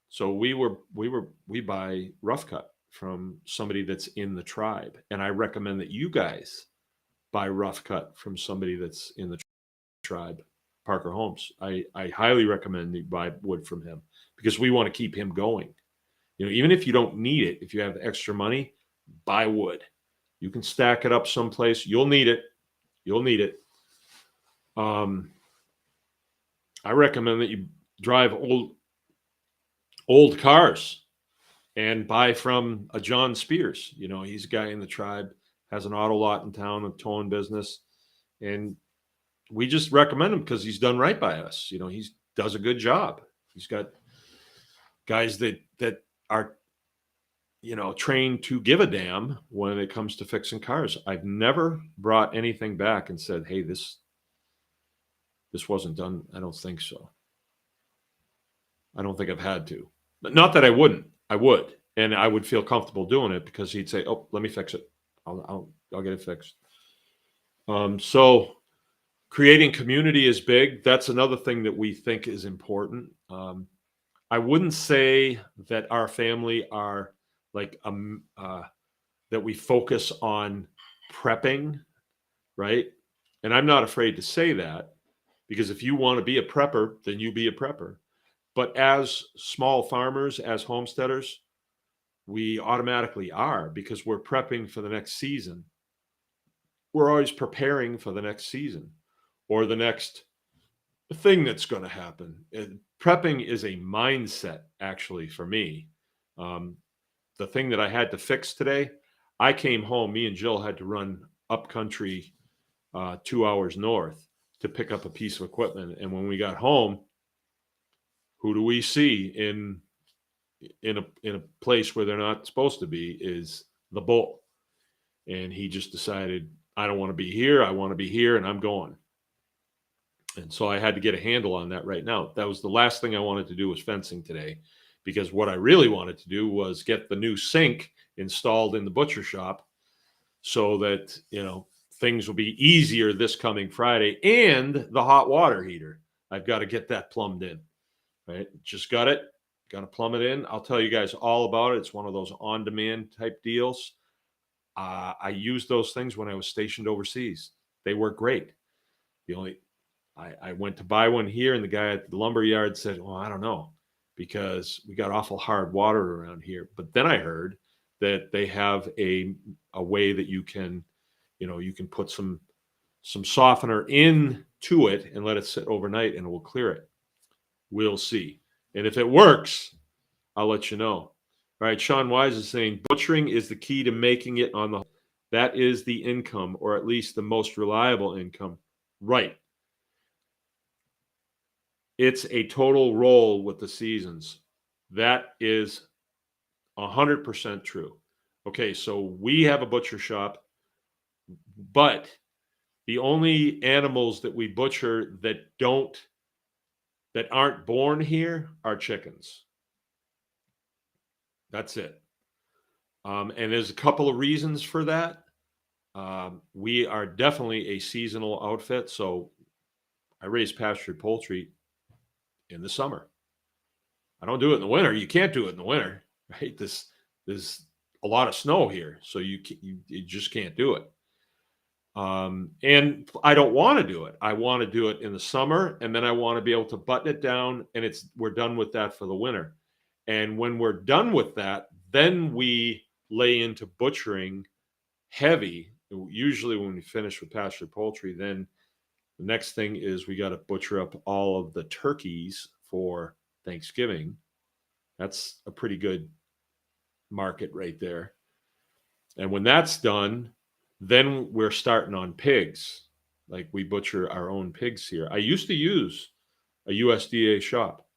So we buy rough cut from somebody that's in the tribe, and I recommend that you guys buy rough cut from somebody that's in the tribe. Parker Holmes. I highly recommend you buy wood from him because we want to keep him going. You know, even if you don't need it, if you have extra money, buy wood. You can stack it up someplace. You'll need it. You'll need it. I recommend that you drive old cars and buy from a John Spears. You know, he's a guy in the tribe, has an auto lot in town, a towing business. And we just recommend him because he's done right by us. You know, he does a good job. He's got guys that are, you know, trained to give a damn when it comes to fixing cars. I've never brought anything back and said, hey, this wasn't done. I don't think so. I don't think I've had to. But not that I wouldn't. I would. And I would feel comfortable doing it because he'd say, oh, let me fix it. I'll get it fixed. So creating community is big. That's another thing that we think is important. I wouldn't say that our family are like that we focus on prepping, right? And I'm not afraid to say that because if you want to be a prepper, then you be a prepper. But as small farmers, as homesteaders, we automatically are because we're prepping for the next season. We're always preparing for the next season or the next thing that's going to happen. Prepping is a mindset, actually, for me. The thing that I had to fix today, I came home. Me and Jill had to run up country 2 hours north to pick up a piece of equipment. And when we got home, who do we see in a place where they're not supposed to be is the bull. And he just decided, I don't want to be here. I want to be here, and I'm going. And so I had to get a handle on that right now. That was the last thing I wanted to do was fencing today, because what I really wanted to do was get the new sink installed in the butcher shop so that, you know, things will be easier this coming Friday. And the hot water heater, I've got to get that plumbed in, right? Just got to plumb it in. I'll tell you guys all about it. It's one of those on-demand type deals. I used those things when I was stationed overseas. they work great. The only I went to buy one here, and the guy at the lumber yard said, well, I don't know, because we got awful hard water around here. But then I heard that they have a way that you can put some softener into it and let it sit overnight, and it will clear it. We'll see. And if it works, I'll let you know. All right, Sean Wise is saying butchering is the key to making it on the whole. That is the income, or at least the most reliable income. Right. It's a total roll with the seasons. That is 100% true. Okay, so we have a butcher shop, but the only animals that we butcher that aren't born here are chickens. That's it. And there's a couple of reasons for that. We are definitely a seasonal outfit, so I raise pastured poultry in the summer. I don't do it in the winter. You can't do it in the winter, right? There's a lot of snow here, so you just can't do it. And I don't want to do it. I want to do it in the summer, and then I want to be able to button it down, and we're done with that for the winter. And when we're done with that, then we lay into butchering heavy. Usually when we finish with pastured poultry, then the next thing is we got to butcher up all of the turkeys for Thanksgiving. That's a pretty good market right there. And when that's done, then we're starting on pigs. Like, we butcher our own pigs here. I used to use a USDA shop,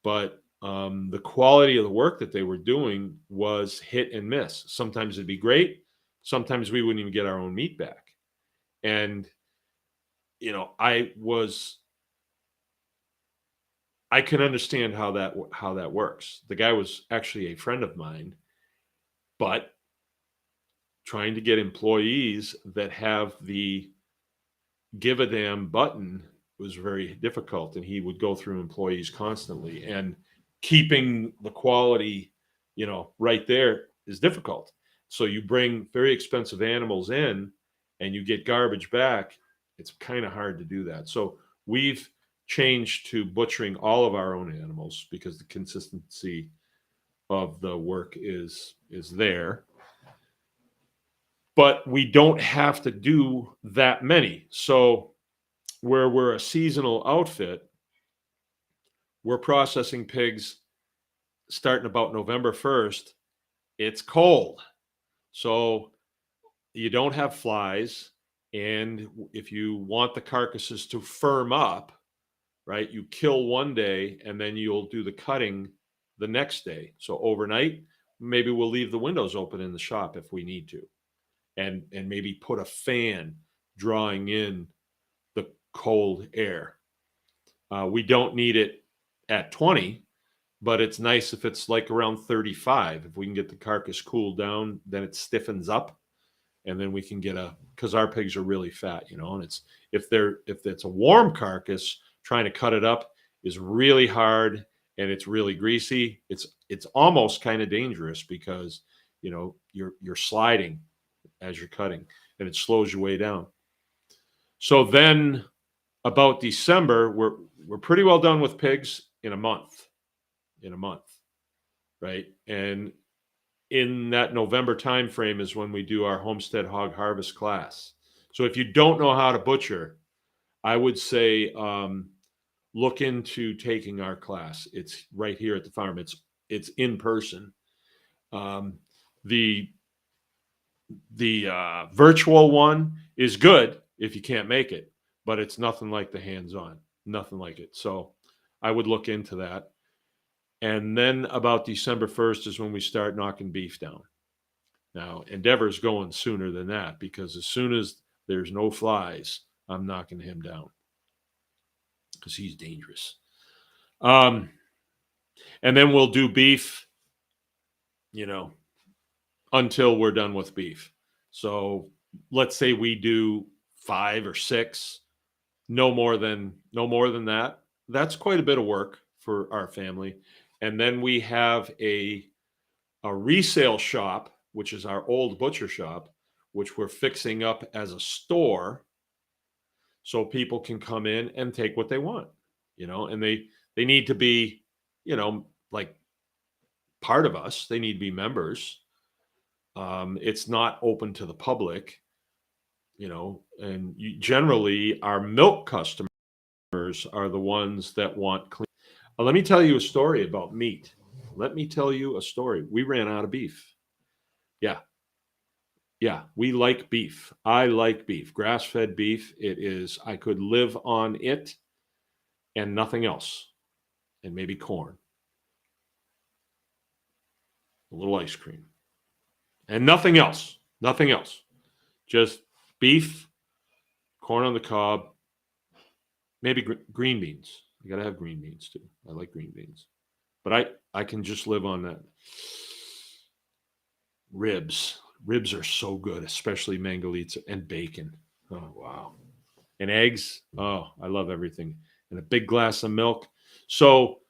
but the quality of the work that they were doing was hit and miss. Sometimes it'd be great. Sometimes we wouldn't even get our own meat back. And, I can understand how that works. The guy was actually a friend of mine, but trying to get employees that have the give a damn button was very difficult. And he would go through employees constantly, and keeping the quality, right there is difficult. So you bring very expensive animals in and you get garbage back. It's kind of hard to do that. So we've changed to butchering all of our own animals because the consistency of the work is there. But we don't have to do that many. So where we're a seasonal outfit, we're processing pigs starting about November 1st. It's cold. So you don't have flies. And if you want the carcasses to firm up, right, you kill one day and then you'll do the cutting the next day. So overnight, maybe we'll leave the windows open in the shop if we need to. And maybe put a fan drawing in the cold air. We don't need it at 20, but it's nice if it's like around 35. If we can get the carcass cooled down, then it stiffens up, and then we can get because our pigs are really fat, and if it's a warm carcass, trying to cut it up is really hard, and it's really greasy. It's almost kind of dangerous because you're sliding as you're cutting, and it slows you way down. So then about December, we're pretty well done with pigs in a month, right? And in that November time frame is when we do our Homestead Hog Harvest class. So if you don't know how to butcher, I would say look into taking our class. It's right here at the farm. It's in person. The virtual one is good if you can't make it, but it's nothing like the hands-on, nothing like it. So I would look into that. And then about December 1st is when we start knocking beef down. Now, Endeavor's going sooner than that, because as soon as there's no flies, I'm knocking him down because he's dangerous. And then we'll do beef, until we're done with beef. So let's say we do 5 or 6, no more than that. That's quite a bit of work for our family. And then we have a resale shop, which is our old butcher shop, which we're fixing up as a store. so people can come in and take what they want, and they need to be, like part of us. They need to be members. It's not open to the public, and generally our milk customers are the ones that want clean. Let me tell you a story about meat. Let me tell you a story. We ran out of beef. Yeah. Yeah, we like beef. I like beef. Grass-fed beef. It is, I could live on it and nothing else. And maybe corn. A little ice cream. And nothing else. Nothing else. Just beef, corn on the cob, maybe green beans. You got to have green beans too. I like green beans. But I can just live on that. Ribs. Ribs are so good, especially mangalitsa, and bacon. Oh, wow. And eggs. Oh, I love everything. And a big glass of milk. So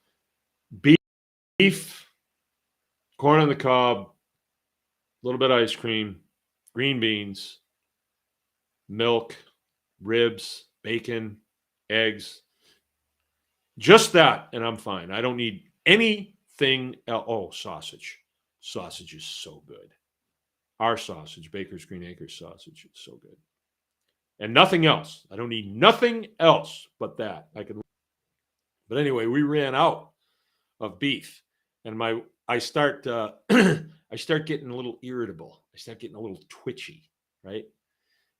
beef, corn on the cob, a little bit of ice cream, green beans, milk, ribs, bacon, eggs. Just that, and I'm fine. I don't need anything else. Oh, sausage. Sausage is so good. Our sausage, Baker's Green Acres sausage, is so good. And nothing else. I don't need nothing else but that. But anyway, we ran out of beef, and I start getting a little irritable. I start getting a little twitchy, right?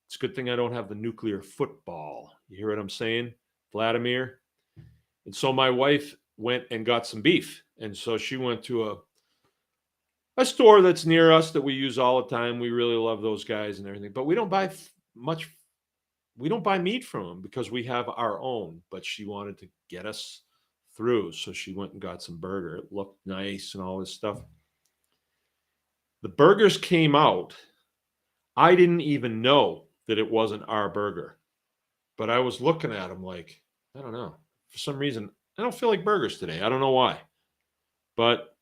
It's a good thing I don't have the nuclear football. You hear what I'm saying, Vladimir? And so my wife went and got some beef, and so she went to a store that's near us that we use all the time. We really love those guys and everything, but we don't buy much. We don't buy meat from them because we have our own, but she wanted to get us through. So she went and got some burger. It looked nice and all this stuff. The burgers came out. I didn't even know that it wasn't our burger, but I was looking at them like, I don't know. For some reason, I don't feel like burgers today. I don't know why, but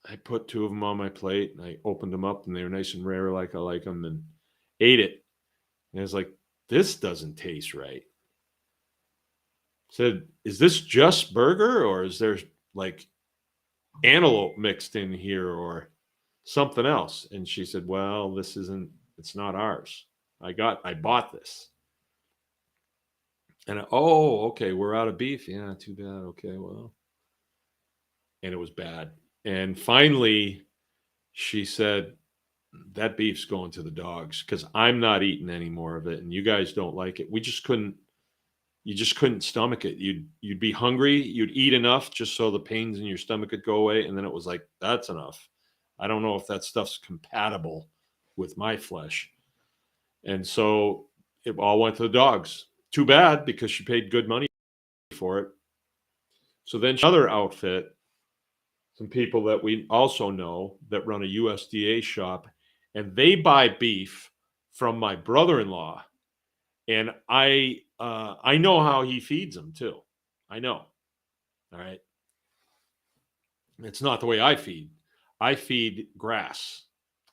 I put two of them on my plate and I opened them up and they were nice and rare like I like them, and ate it. And I was like, this doesn't taste right. Said, is this just burger or is there like antelope mixed in here or something else? And she said, well, it's not ours. I bought this. And oh, okay, we're out of beef. Yeah, too bad. Okay, well. And it was bad. And finally, she said, that beef's going to the dogs because I'm not eating any more of it, and you guys don't like it. You just couldn't stomach it. You'd be hungry, you'd eat enough just so the pains in your stomach could go away, and then it was like, that's enough. I don't know if that stuff's compatible with my flesh. And so it all went to the dogs. Too bad, because she paid good money for it. So then another outfit, some people that we also know that run a USDA shop, and they buy beef from my brother-in-law, and I know how he feeds them too. I know. All right. It's not the way I feed. I feed grass.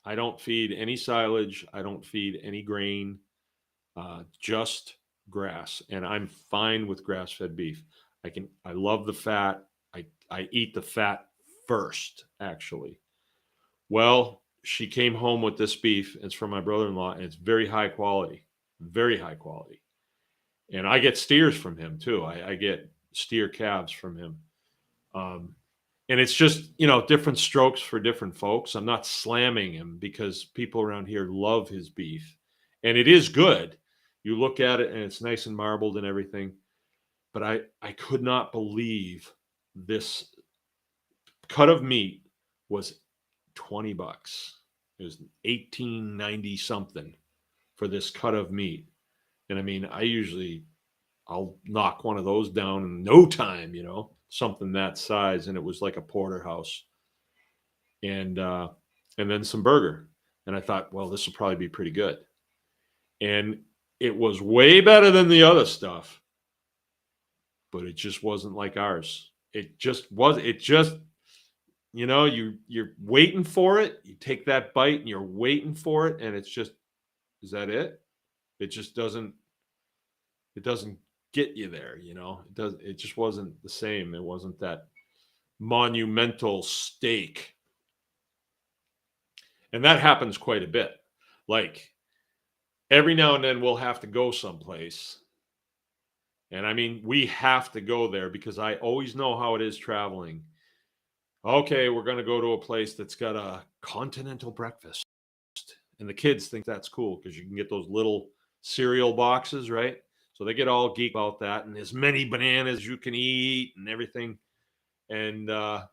I don't feed any silage. I don't feed any grain. Just grass, and I'm fine with grass-fed beef. I love the fat. I eat the fat first, actually. Well, she came home with this beef. It's from my brother-in-law, and it's very high quality, very high quality. And I get steers from him too. I get steer calves from him. And it's just, different strokes for different folks. I'm not slamming him because people around here love his beef, and it is good. You look at it and it's nice and marbled and everything. But I could not believe this cut of meat was $20. It was $18.90 something for this cut of meat. And I mean, I'll knock one of those down in no time, something that size. And it was like a porterhouse. And then some burger. And I thought, well, this will probably be pretty good. And it was way better than the other stuff, but it just wasn't like ours. You're waiting for it. You take that bite and you're waiting for it. And it's just, is that it? It just doesn't, it doesn't get you there, you know. It just wasn't the same. It wasn't that monumental steak. And that happens quite a bit. Like every now and then we'll have to go someplace. And I mean, we have to go there because I always know how it is traveling. Okay, we're going to go to a place that's got a continental breakfast. And the kids think that's cool because you can get those little cereal boxes, right? So they get all geeked about that, and as many bananas as you can eat and everything. And I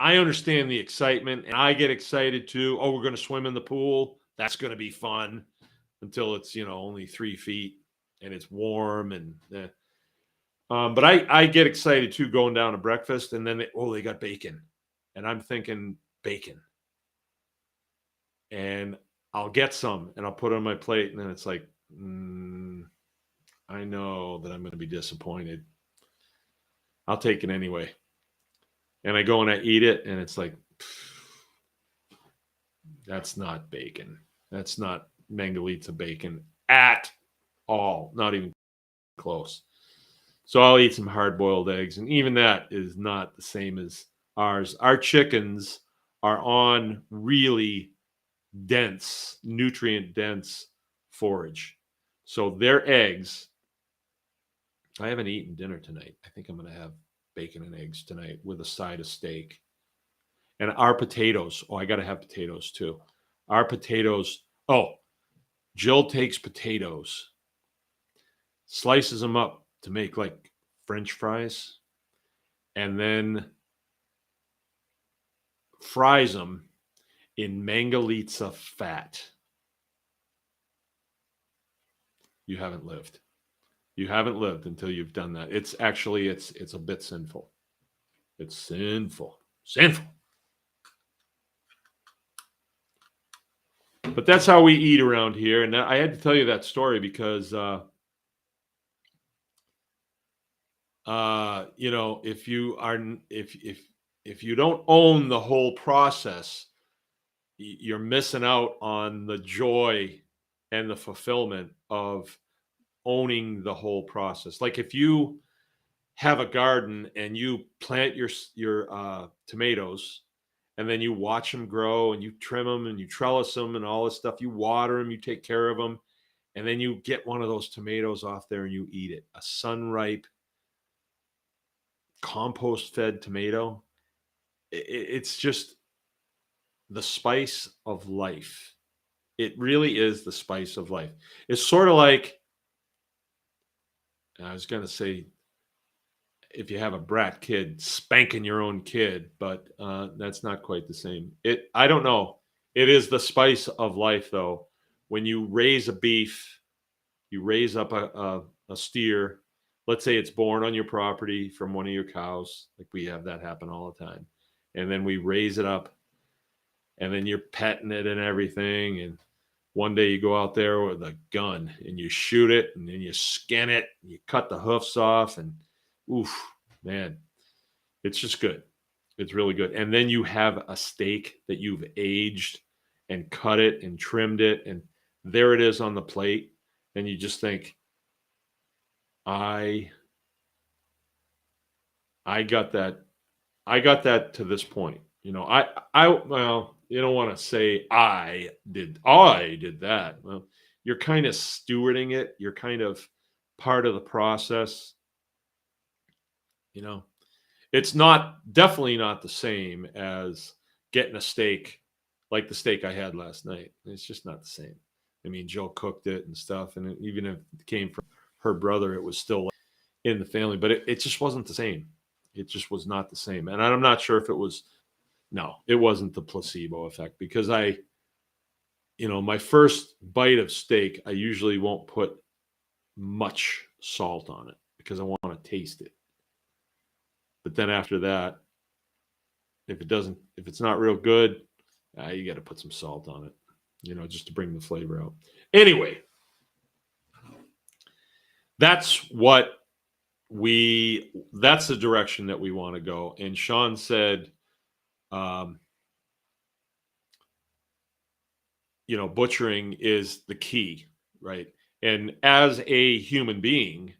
understand the excitement, and I get excited too. Oh, we're going to swim in the pool. That's going to be fun until it's, you know, only 3 feet and it's warm and. But I get excited too going down to breakfast, and then they got bacon, and I'm thinking bacon, and I'll get some and I'll put it on my plate, and then it's like, I know that I'm going to be disappointed. I'll take it anyway, and I go and I eat it, and it's like, that's not bacon. That's not Mangalitsa bacon at all. Not even close. So I'll eat some hard-boiled eggs, and even that is not the same as ours. Our chickens are on really dense, nutrient-dense forage. So their eggs, I haven't eaten dinner tonight. I think I'm going to have bacon and eggs tonight with a side of steak. And our potatoes, I got to have potatoes too. Our potatoes, Jill takes potatoes, slices them up to make like French fries, and then fries them in Mangalitsa fat. You haven't lived. You haven't lived until you've done that. It's actually, it's a bit sinful. It's sinful. Sinful. But that's how we eat around here. And I had to tell you that story because you know, if you don't own the whole process, you're missing out on the joy and the fulfillment of owning the whole process. Like if you have a garden and you plant your tomatoes, and then you watch them grow and you trim them and you trellis them and all this stuff, you water them, you take care of them, and then you get one of those tomatoes off there and you eat it. A sun-ripe, compost-fed tomato. It's just the spice of life. It really is the spice of life. It's sort of like, I was going to say, if you have a brat kid, spanking your own kid, but that's not quite the same. I don't know. It is the spice of life, though. When you raise a beef, you raise up a steer. Let's say it's born on your property from one of your cows. Like we have that happen all the time. And then we raise it up, and then you're petting it and everything. And one day you go out there with a gun and you shoot it, and then you skin it, and you cut the hoofs off, and oof, man, it's just good. It's really good. And then you have a steak that you've aged and cut it and trimmed it, and there it is on the plate. And you just think, I got that. I got that to this point. You know, well, you don't want to say I did that. Well, you're kind of stewarding it. You're kind of part of the process. You know, it's definitely not the same as getting a steak like the steak I had last night. It's just not the same. I mean, Jill cooked it and stuff, and even if it came from her brother, it was still in the family, but it just wasn't the same. It just was not the same. And I'm not sure if it was, no, it wasn't the placebo effect, because my first bite of steak, I usually won't put much salt on it because I want to taste it. But then after that, if it's not real good, you got to put some salt on it, just to bring the flavor out. Anyway, that's the direction that we want to go. And Sean said, butchering is the key, right? And as a human being,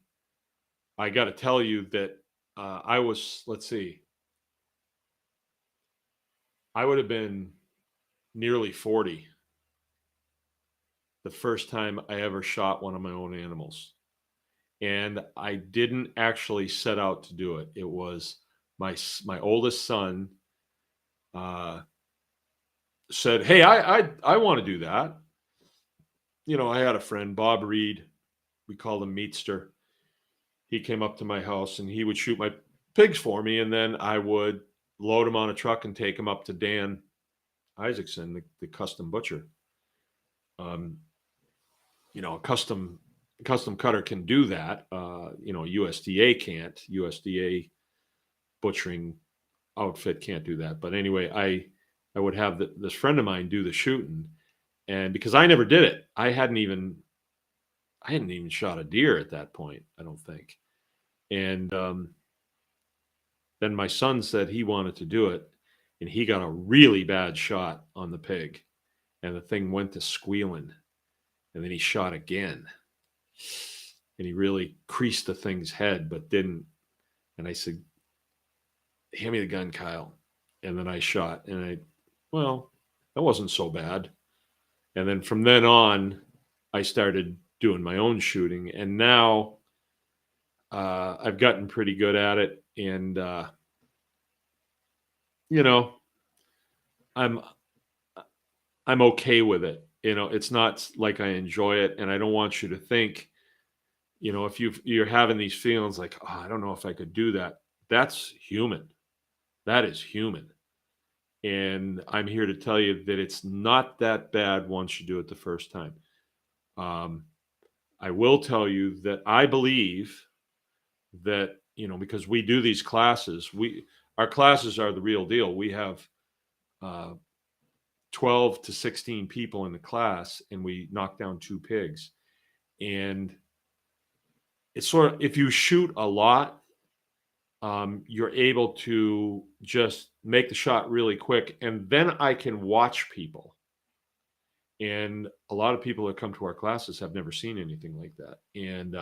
I got to tell you that I was, let's see, I would have been nearly 40 the first time I ever shot one of my own animals. And I didn't actually set out to do it. It was my oldest son said, "Hey, I want to do that." I had a friend, Bob Reed. We called him Meatster. He came up to my house and he would shoot my pigs for me, and then I would load them on a truck and take them up to Dan Isaacson, the custom butcher. A custom cutter can do that. USDA can't. USDA butchering outfit can't do that. But anyway, I would have this friend of mine do the shooting, and because I never did it, I hadn't even shot a deer at that point, I don't think. And then my son said he wanted to do it, and he got a really bad shot on the pig, and the thing went to squealing. And then he shot again, and he really creased the thing's head, but didn't. And I said, "Hand me the gun, Kyle." And then I shot, and that wasn't so bad. And then from then on, I started doing my own shooting, and now I've gotten pretty good at it. And I'm okay with it. It's not like I enjoy it, and I don't want you to think, if you're having these feelings like, "Oh, I don't know if I could do that." That's human. That is human. And I'm here to tell you that it's not that bad once you do it the first time. I will tell you that I believe that, because we do these classes, our classes are the real deal. We have 12 to 16 people in the class, and we knock down 2 pigs. And it's sort of, if you shoot a lot, you're able to just make the shot really quick, and then I can watch people. And a lot of people that come to our classes have never seen anything like that. And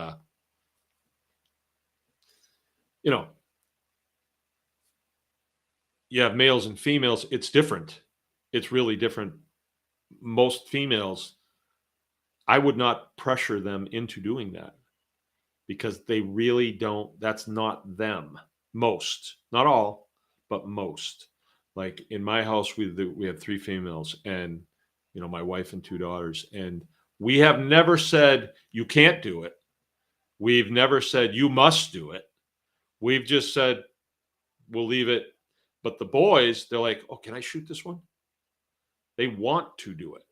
you have males and females. It's different. It's really different. Most females, I would not pressure them into doing that, because they really don't. That's not them. Most, not all, but most. Like in my house, we have 3 females, and my wife and 2 daughters, and we have never said you can't do it. We've never said you must do it. We've just said we'll leave it. But the boys, they're like, "Oh, can I shoot this one?" They want to do it.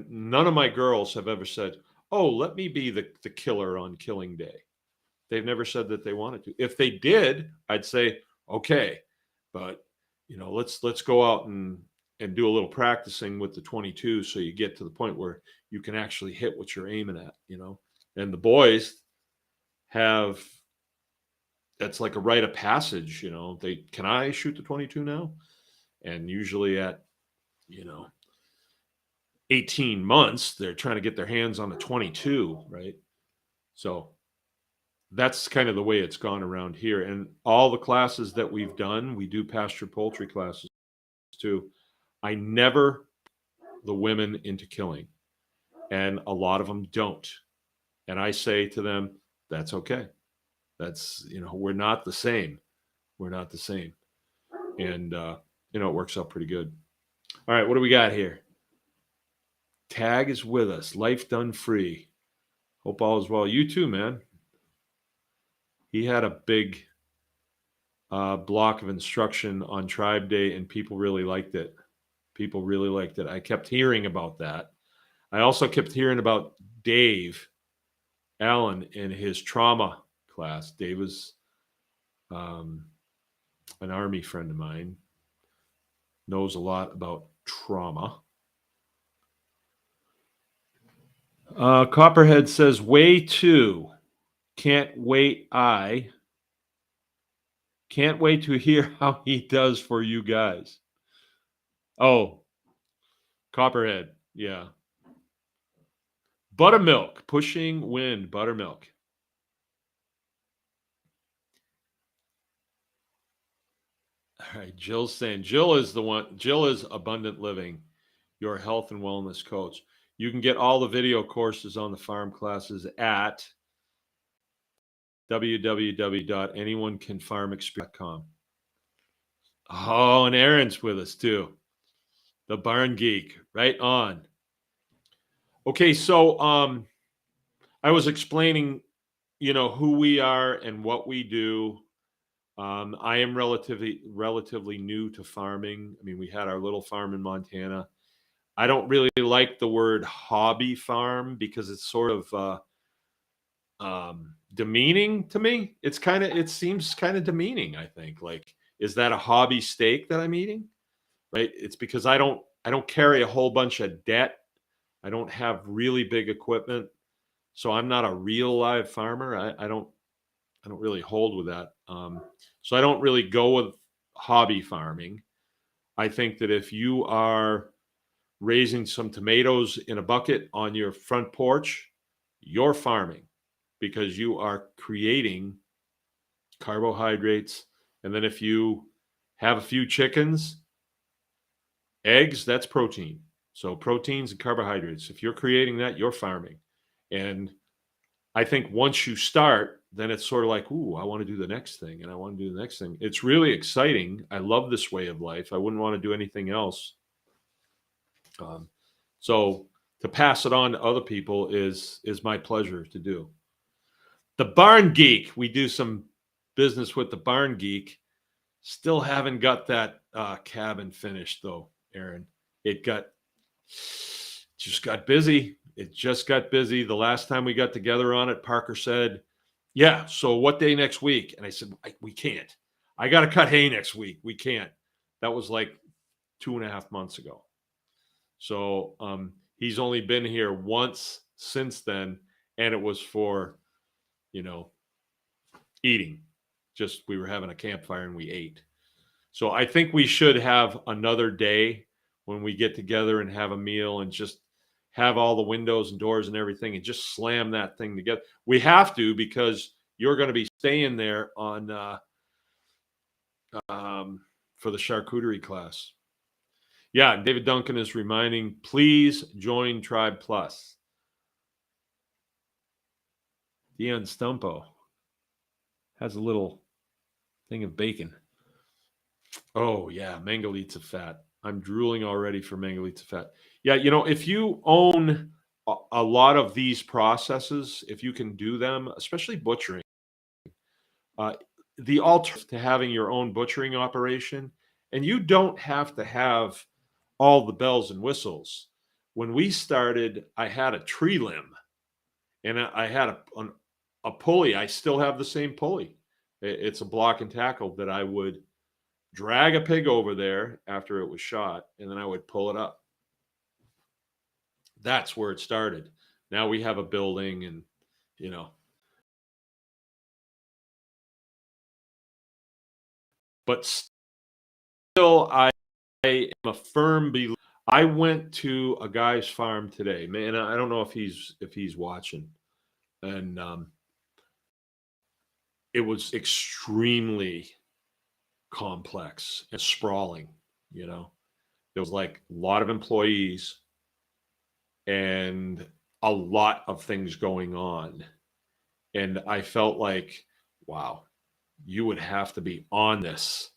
None of my girls have ever said, "Oh, let me be the killer on killing day." They've never said that they wanted to. If they did, I'd say, "Okay, but let's go out and do a little practicing with the 22, so you get to the point where you can actually hit what you're aiming at." And the boys have, that's like a rite of passage. Can I shoot the 22 now? And usually at 18 months, they're trying to get their hands on the 22, right? So that's kind of the way it's gone around here. And all the classes that we've done, we do pasture poultry classes too. I never the women into killing, and a lot of them don't. And I say to them, that's okay. That's, we're not the same. We're not the same. And, it works out pretty good. All right, what do we got here? Tag is with us. Life done free. Hope all is well. You too, man. He had a big block of instruction on Tribe Day, and people really liked it. People really liked it. I kept hearing about that. I also kept hearing about Dave Allen in his trauma class. Dave was an Army friend of mine, knows a lot about trauma. Copperhead says, way 2. Can't wait. I can't wait to hear how he does for you guys. Oh, Copperhead. Yeah. Buttermilk, pushing wind, buttermilk. All right, Jill's saying, Jill is the one. Jill is Abundant Living, your health and wellness coach. You can get all the video courses on the farm classes at www.anyonecanfarmexperience.com. Oh, and Aaron's with us too. The Barn Geek, right on. Okay, so I was explaining, who we are and what we do. I am relatively new to farming. I mean, we had our little farm in Montana. I don't really like the word hobby farm because it's sort of demeaning to me. It seems kind of demeaning, I think. Like, is that a hobby steak that I'm eating? Right? It's because I don't carry a whole bunch of debt. I don't have really big equipment. So I'm not a real live farmer. I don't really hold with that. So I don't really go with hobby farming. I think that if you are raising some tomatoes in a bucket on your front porch, you're farming because you are creating carbohydrates. And then if you have a few chickens, eggs, that's protein. So proteins and carbohydrates. If you're creating that, you're farming. And I think once you start, then it's sort of like, ooh, I want to do the next thing and I want to do the next thing. It's really exciting. I love this way of life. I wouldn't want to do anything else. So to pass it on to other people is my pleasure to do. The Barn Geek. We do some business with the Barn Geek. Still haven't got that cabin finished though, Aaron. It just got busy. It just got busy. The last time we got together on it, Parker said, yeah, so what day next week? And I said, we can't. I got to cut hay next week. We can't. That was like 2.5 months ago. So he's only been here once since then. And it was for, eating. Just we were having a campfire and we ate. So I think we should have another day when we get together and have a meal and just have all the windows and doors and everything and just slam that thing together. We have to because you're going to be staying there on for the charcuterie class. Yeah, David Duncan is reminding, please join Tribe Plus. Dion Stumpo has a little thing of bacon. Oh, yeah, Mangalitsa fat. I'm drooling already for Mangalitsa fat. Yeah, if you own a lot of these processes, if you can do them, especially butchering, the alternative to having your own butchering operation, and you don't have to have all the bells and whistles. When we started, I had a tree limb and I had a pulley. I still have the same pulley. It's a block and tackle that I would drag a pig over there after it was shot, and then I would pull it up. That's where it started. Now we have a building and, but still I am a firm believer. I went to a guy's farm today, man. I don't know if he's watching, and it was extremely complex and sprawling. There was like a lot of employees and a lot of things going on, and I felt like, wow, you would have to be on this,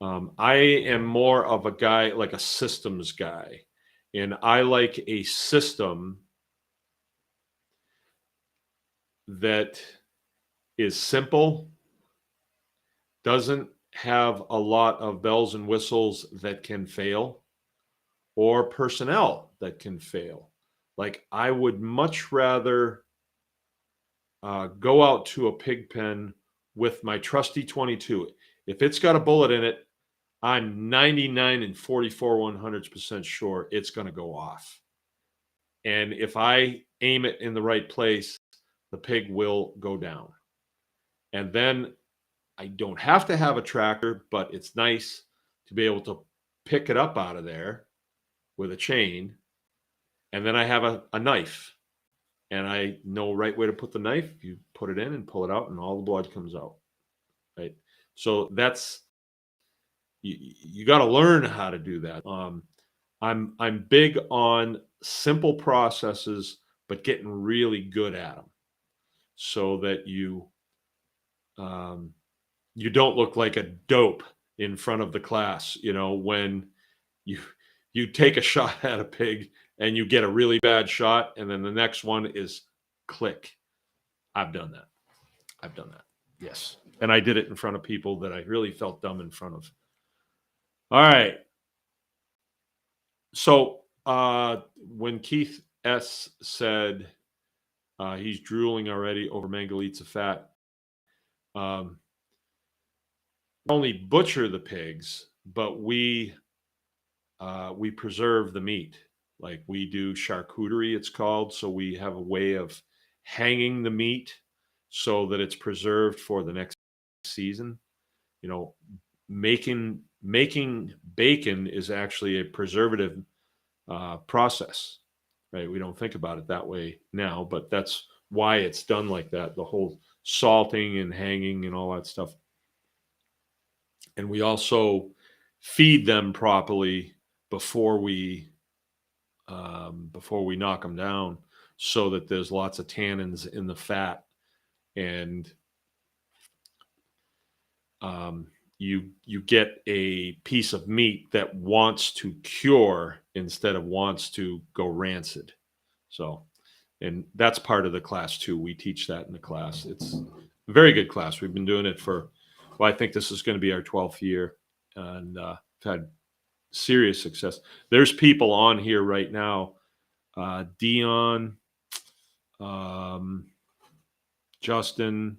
I am more of a guy, like a systems guy, and I like a system that is simple, doesn't have a lot of bells and whistles that can fail, or personnel that can fail. Like, I would much rather go out to a pig pen with my trusty 22. If it's got a bullet in it, I'm 99 and 44/100% sure it's going to go off. And if I aim it in the right place, the pig will go down. And then I don't have to have a tractor, but it's nice to be able to pick it up out of there with a chain And then I have a knife, and I know right where to put the knife. You put it in and pull it out, and all the blood comes out. Right. So that's, you got to learn how to do that. I'm big on simple processes, but getting really good at them, so that um, you don't look like a dope in front of the class. When you you take a shot at a pig and you get a really bad shot, and then the next one is click. I've done that. I've done that. Yes, and I did it in front of people that I really felt dumb in front of. All right. So when Keith S said he's drooling already over Mangalitsa fat, um, not only butcher the pigs, but we preserve the meat. Like, we do charcuterie, it's called. So we have a way of hanging the meat so that it's preserved for the next season. Making bacon is actually a preservative process, right? We don't think about it that way now, but that's why it's done like that. The whole salting and hanging and all that stuff. And we also feed them properly before we knock them down, so that there's lots of tannins in the fat, and you get a piece of meat that wants to cure instead of wants to go rancid. So, and that's part of the class too. We teach that in the class. It's a very good class. We've been doing it for, well, I think this is going to be our 12th year, and had serious success. There's people on here right now, Dion, Justin.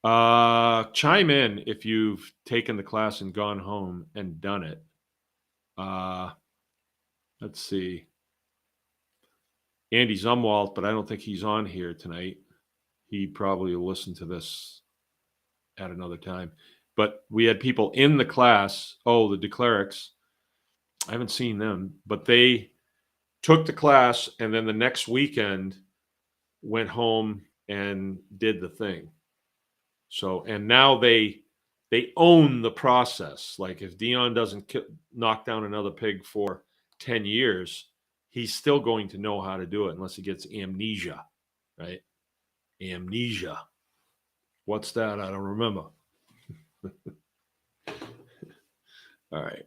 Chime in if you've taken the class and gone home and done it. Let's see. Andy Zumwalt, but I don't think he's on here tonight. He probably will listen to this at another time. But we had people in the class. Oh, the Declerics. I haven't seen them, but they took the class, and then the next weekend went home and did the thing. So, and now they own the process. Like, if Dion doesn't knock down another pig for 10 years, he's still going to know how to do it, unless he gets amnesia, right? Amnesia. What's that? I don't remember. All right.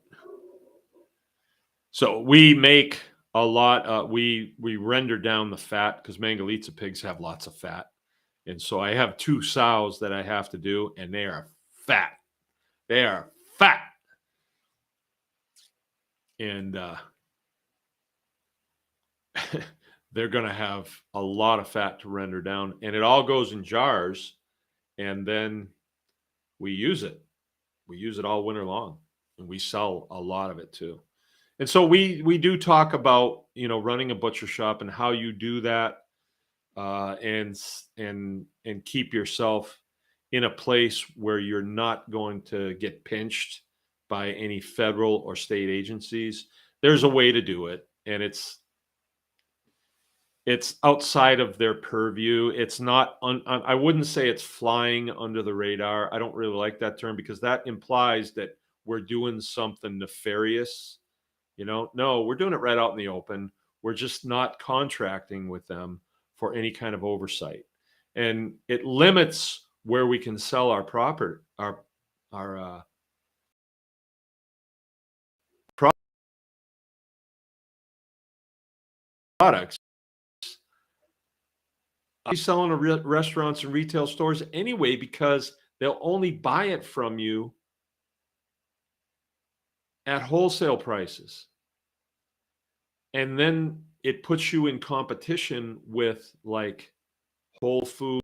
So we make a lot. We render down the fat, because Mangalitsa pigs have lots of fat. And so I have 2 sows that I have to do, and they are fat. They are fat. And they're going to have a lot of fat to render down. And it all goes in jars, and then we use it. We use it all winter long, and we sell a lot of it too. And so we do talk about, running a butcher shop and how you do that, and keep yourself in a place where you're not going to get pinched by any federal or state agencies. There's a way to do it, and it's outside of their purview. It's not, I wouldn't say it's flying under the radar. I don't really like that term, because that implies that we're doing something nefarious. No, we're doing it right out in the open. We're just not contracting with them for any kind of oversight. And it limits where we can sell our products. We sell in restaurants and retail stores anyway, because they'll only buy it from you at wholesale prices. And then it puts you in competition with, like, Whole Foods,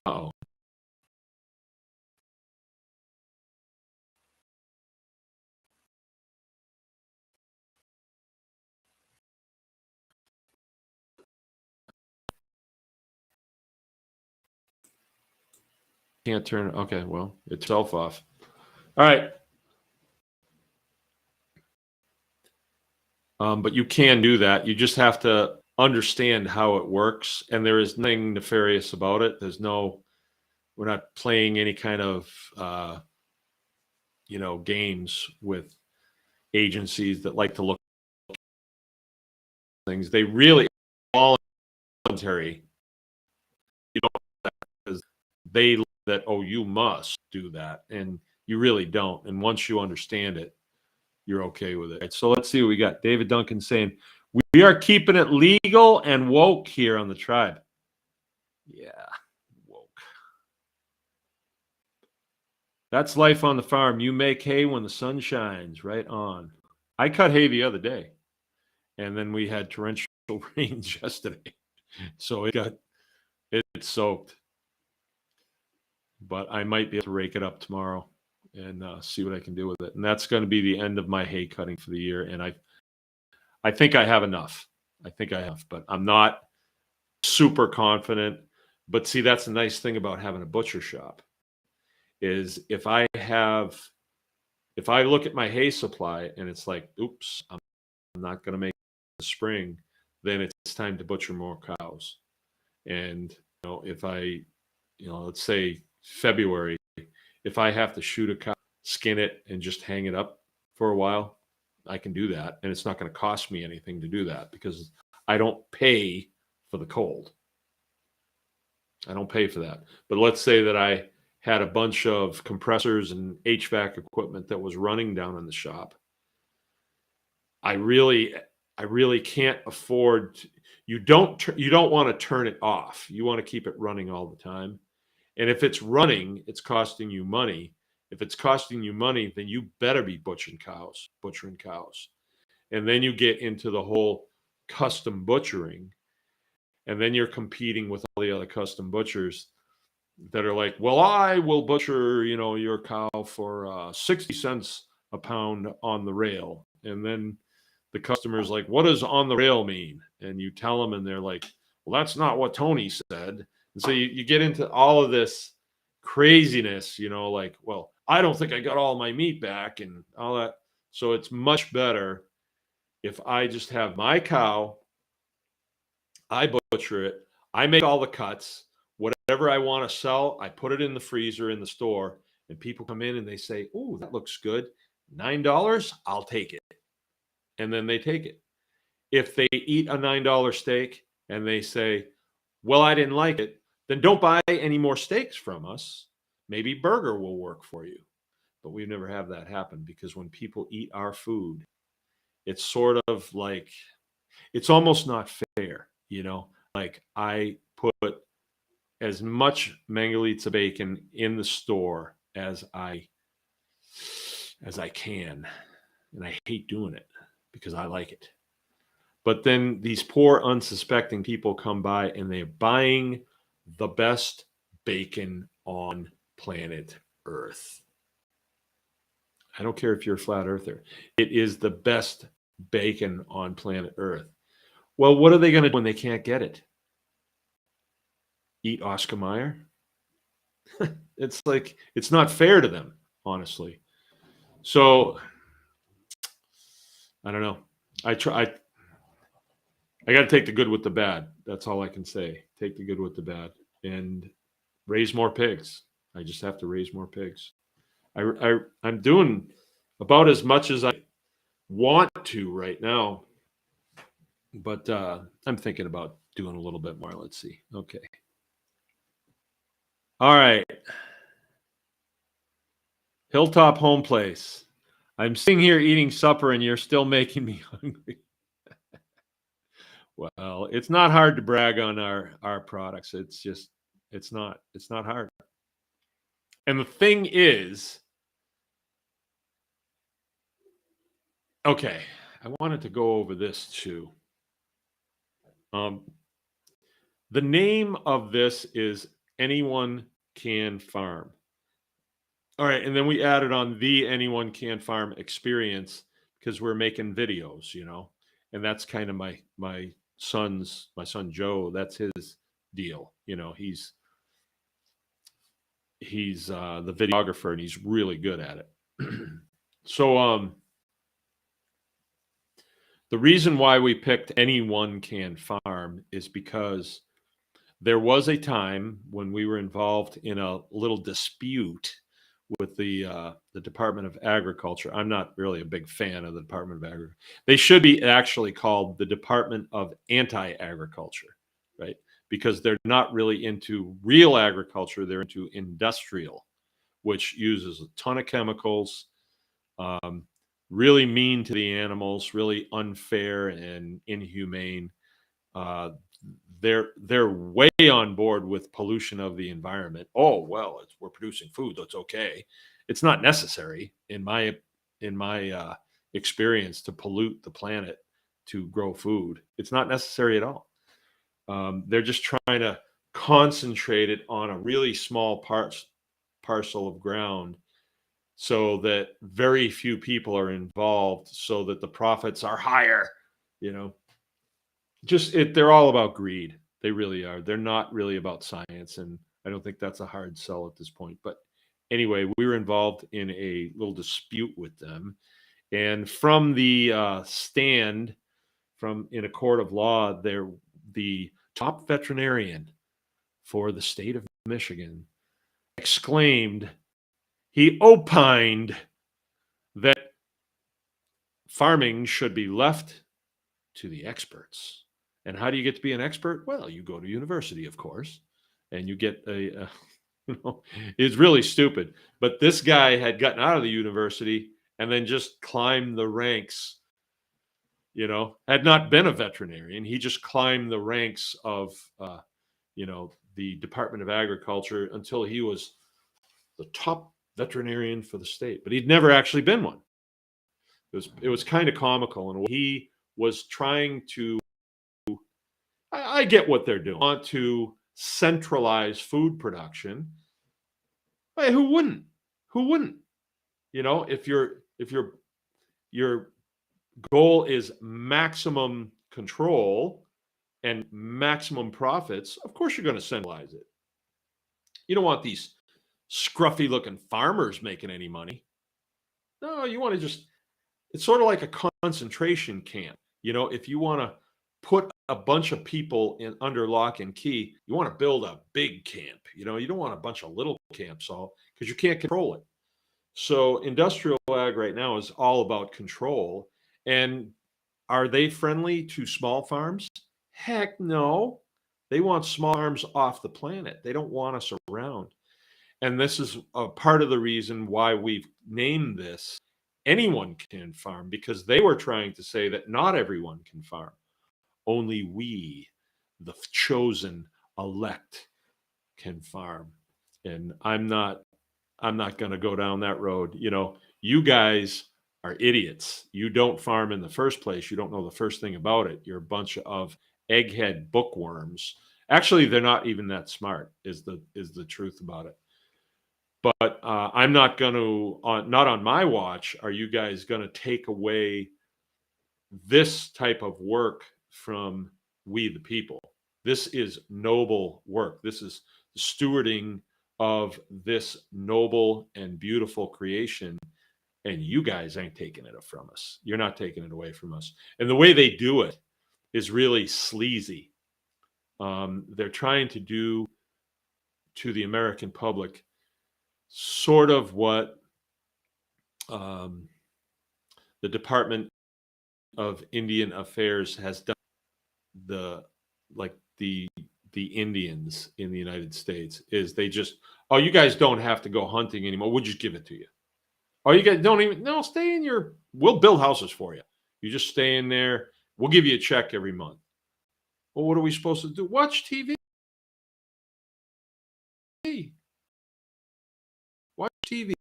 Uh-oh. Can't turn. Okay, well, it's itself off. All right. But you can do that. You just have to understand how it works, and there is nothing nefarious about it. We're not playing any kind of, games with agencies that like to look at things. They really voluntary. You know, because they that you must do that, and you really don't. And once you understand it, you're okay with it. So let's see what we got. David Duncan saying, we are keeping it legal and woke here on the tribe. Yeah, woke. That's life on the farm. You make hay when the sun shines. Right on. I cut hay the other day, and then we had torrential rains yesterday. So it's soaked. But I might be able to rake it up tomorrow and see what I can do with it. And that's going to be the end of my hay cutting for the year. And I think I have enough. I think I have, but I'm not super confident. But see, that's the nice thing about having a butcher shop is if I look at my hay supply and it's like, oops, I'm not going to make the spring, then it's time to butcher more cows. And if I, let's say February, if I have to shoot a cow, skin it, and just hang it up for a while, I can do that. And it's not going to cost me anything to do that because I don't pay for the cold. I don't pay for that. But let's say that I had a bunch of compressors and HVAC equipment that was running down in the shop. I really can't afford you don't want to turn it off. You want to keep it running all the time. And if it's running, it's costing you money. If it's costing you money, then you better be butchering cows. And then you get into the whole custom butchering. And then you're competing with all the other custom butchers that are like, well, I will butcher, your cow for 60 cents a pound on the rail. And then the customer's like, what does on the rail mean? And you tell them, and they're like, well, that's not what Tony said. And so you get into all of this craziness, like, well, I don't think I got all my meat back and all that. So it's much better if I just have my cow, I butcher it, I make all the cuts, whatever I want to sell, I put it in the freezer in the store, and people come in and they say, oh, that looks good. $9, I'll take it. And then they take it. If they eat a $9 steak and they say, well, I didn't like it, then don't buy any more steaks from us. Maybe burger will work for you. But we never have that happen because when people eat our food, it's sort of like, it's almost not fair, like I put as much Mangalitsa bacon in the store as I can. And I hate doing it because I like it. But then these poor unsuspecting people come by and they're buying the best bacon on planet Earth. I don't care if you're a flat earther. It is the best bacon on planet Earth. Well, what are they going to do when they can't get it? Eat Oscar Mayer? It's like, it's not fair to them, honestly. So, I don't know. I got to take the good with the bad. That's all I can say. Take the good with the bad and raise more pigs. I just have to raise more pigs. I'm doing about as much as I want to right now, but I'm thinking about doing a little bit more. Let's see. Okay. All right. Hilltop Home Place. I'm sitting here eating supper and you're still making me hungry. Well, it's not hard to brag on our products. It's just, it's not hard. And the thing is, okay, I wanted to go over this too. The name of this is anyone can farm. All right, and then we added on the anyone can farm experience because we're making videos, and that's kind of my son Joe. That's his deal. He's the videographer and he's really good at it. So the reason why we picked anyone can farm is because there was a time when we were involved in a little dispute with the Department of Agriculture. I'm not really a big fan of the Department of Agriculture. They should be actually called the Department of Anti-Agriculture, right? Because they're not really into real agriculture. They're into industrial, which uses a ton of chemicals, really mean to the animals, really unfair and inhumane. They're way on board with pollution of the environment. Oh well, we're producing food, that's okay. It's not necessary in my experience to pollute the planet to grow food. It's not necessary at all. They're just trying to concentrate it on a really small parcel of ground so that very few people are involved so that the profits are higher. They're all about greed. They really are. They're not really about science, and I don't think that's a hard sell at this point. But anyway, we were involved in a little dispute with them, and from the stand in a court of law, the top veterinarian for the state of Michigan exclaimed, he opined that farming should be left to the experts. And how do you get to be an expert? Well, you go to university, of course, and you get it's really stupid. But this guy had gotten out of the university and then just climbed the ranks, had not been a veterinarian. He just climbed the ranks of, the Department of Agriculture until he was the top veterinarian for the state. But he'd never actually been one. It was kind of comical. And he was trying to, I get what they're doing, want to centralize food production. Hey, who wouldn't? If your goal is maximum control and maximum profits, of course you're going to centralize it. You don't want these scruffy looking farmers making any money. No, you want to it's sort of like a concentration camp. If you want to put a bunch of people under lock and key, you want to build a big camp. You don't want a bunch of little camps all because you can't control it. So industrial ag right now is all about control. And are they friendly to small farms? Heck no. They want small farms off the planet. They don't want us around. And this is a part of the reason why we've named this anyone can farm, because they were trying to say that not everyone can farm. Only we, the chosen elect, can farm. And I'm not going to go down that road. You guys are idiots. You don't farm in the first place. You don't know the first thing about it. You're a bunch of egghead bookworms. Actually, they're not even that smart, is the truth about it. But I'm not going to, not on my watch, are you guys going to take away this type of work from we the people. This is noble work. This is stewarding of this noble and beautiful creation. And you guys ain't taking it from us. You're not taking it away from us. And the way they do it is really sleazy. They're trying to do to the American public sort of what the Department of Indian Affairs has done the Indians in the United States. Is they just, oh, you guys don't have to go hunting anymore. We'll just give it to you. Oh, you guys don't even, no, stay in your, we'll build houses for you. You just stay in there. We'll give you a check every month. Well, what are we supposed to do? Watch TV. Watch TV.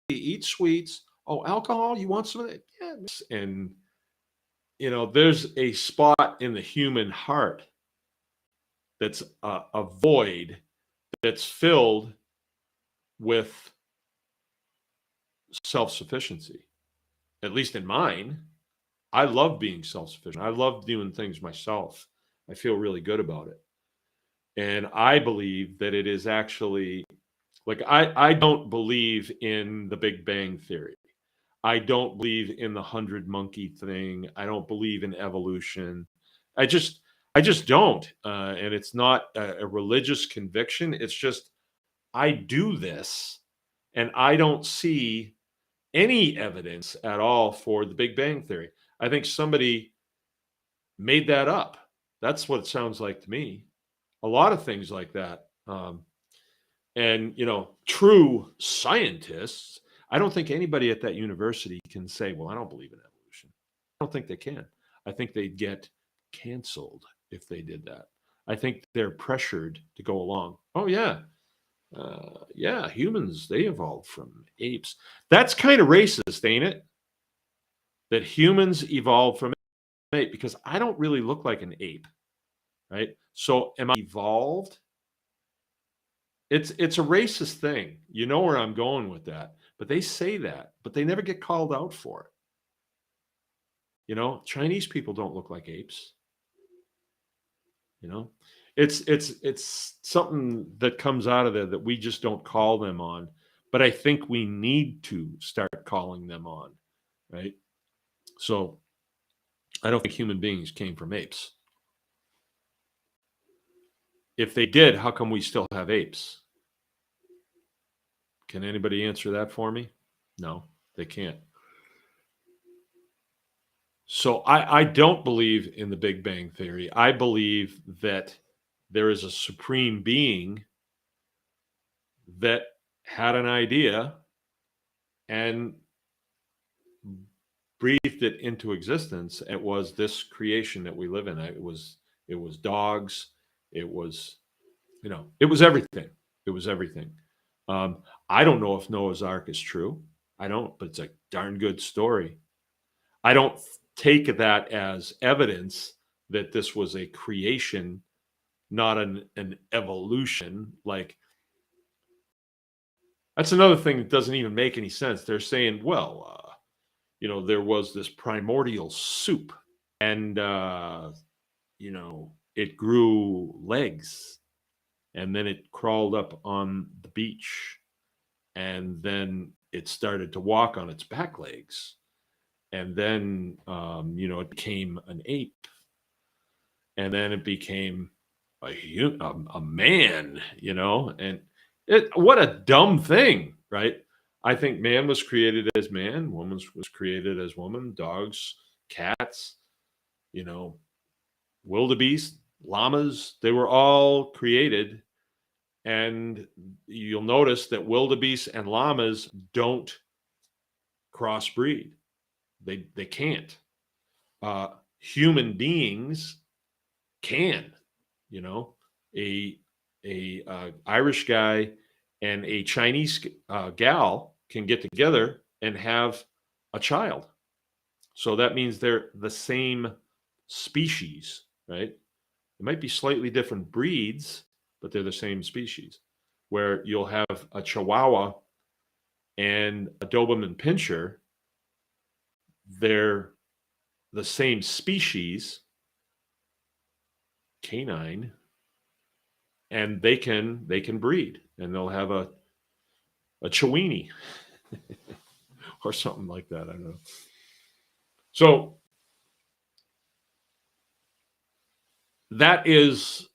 Eat sweets. Oh, alcohol? You want some of that? Yeah. And, there's a spot in the human heart that's a void that's filled with self-sufficiency. At least in mine, I love being self-sufficient. I love doing things myself. I feel really good about it. And I believe that it is actually like I don't believe in the Big Bang Theory. I don't believe in the 100 monkey thing. I don't believe in evolution. I just I just don't. And it's not a religious conviction. It's just I do this and I don't see any evidence at all for the Big Bang Theory. I think somebody made that up. That's what it sounds like to me. A lot of things like that. And, true scientists, I don't think anybody at that university can say, well, I don't believe in evolution. I don't think they can. I think they'd get canceled if they did that. I think they're pressured to go along. Oh, yeah. Yeah, humans, they evolved from apes. That's kind of racist, ain't it? That humans evolved from ape, because I don't really look like an ape, right? So am I evolved? It's a racist thing. You know where I'm going with that. But they say that, but they never get called out for it. Chinese people don't look like apes. It's something that comes out of there that we just don't call them on. But I think we need to start calling them on, right? So I don't think human beings came from apes. If they did, how come we still have apes? Can anybody answer that for me? No, they can't. So I don't believe in the Big Bang Theory. I believe that there is a supreme being that had an idea and breathed it into existence. It was this creation that we live in. It was dogs. It was everything. It was everything. I don't know if Noah's Ark is true. I don't, but it's a darn good story. I don't take that as evidence that this was a creation, not an evolution. Like, that's another thing that doesn't even make any sense. They're saying, well, there was this primordial soup and, it grew legs and then it crawled up on the beach and then it started to walk on its back legs. And then, it became an ape. And then it became a man, and what a dumb thing, right? I think man was created as man, woman was created as woman, dogs, cats, wildebeest, llamas, they were all created. And you'll notice that wildebeest and llamas don't crossbreed. They can't. Human beings can. A Irish guy and a Chinese gal can get together and have a child. So that means they're the same species, right? It might be slightly different breeds, but they're the same species. Where you'll have a Chihuahua and a Doberman Pinscher, they're the same species, canine, and they can breed, and they'll have a Chiweenie or something like that. I don't know. So that is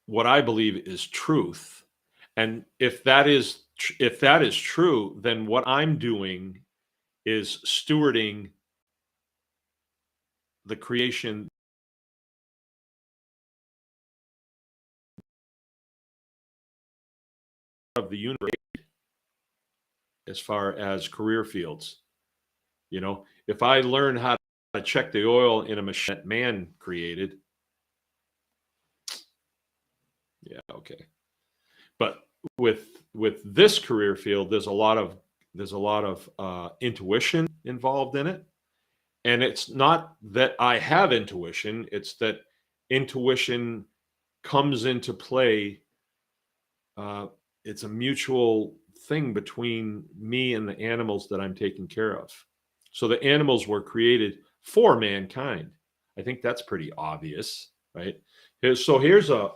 what I believe is truth. And if that is true, then what I'm doing is stewarding the creation of the universe as far as career fields. If I learn how to check the oil in a machine that man created, yeah, okay. But with this career field, there's a lot of intuition involved in it. And it's not that I have intuition, it's that intuition comes into play it's a mutual thing between me and the animals that I'm taking care of. So the animals were created for mankind. I think that's pretty obvious, right? So here's a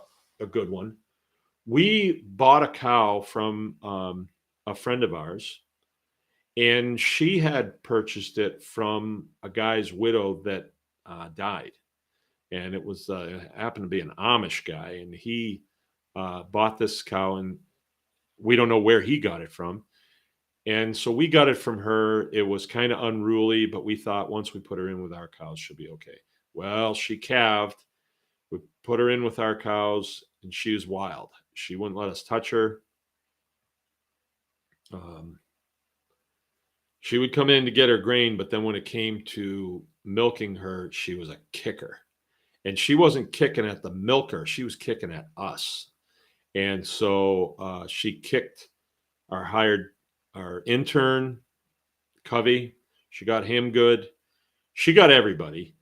good one. We bought a cow from a friend of ours, and she had purchased it from a guy's widow that died. And it was happened to be an Amish guy, and he bought this cow, and we don't know where he got it from. And so we got it from her. It was kind of unruly, but we thought once we put her in with our cows, she'll be okay. Well, she calved. We put her in with our cows, and she was wild. She wouldn't let us touch her. She would come in to get her grain, but then when it came to milking her, she was a kicker. And she wasn't kicking at the milker. She was kicking at us. And so she kicked our intern, Covey. She got him good. She got everybody.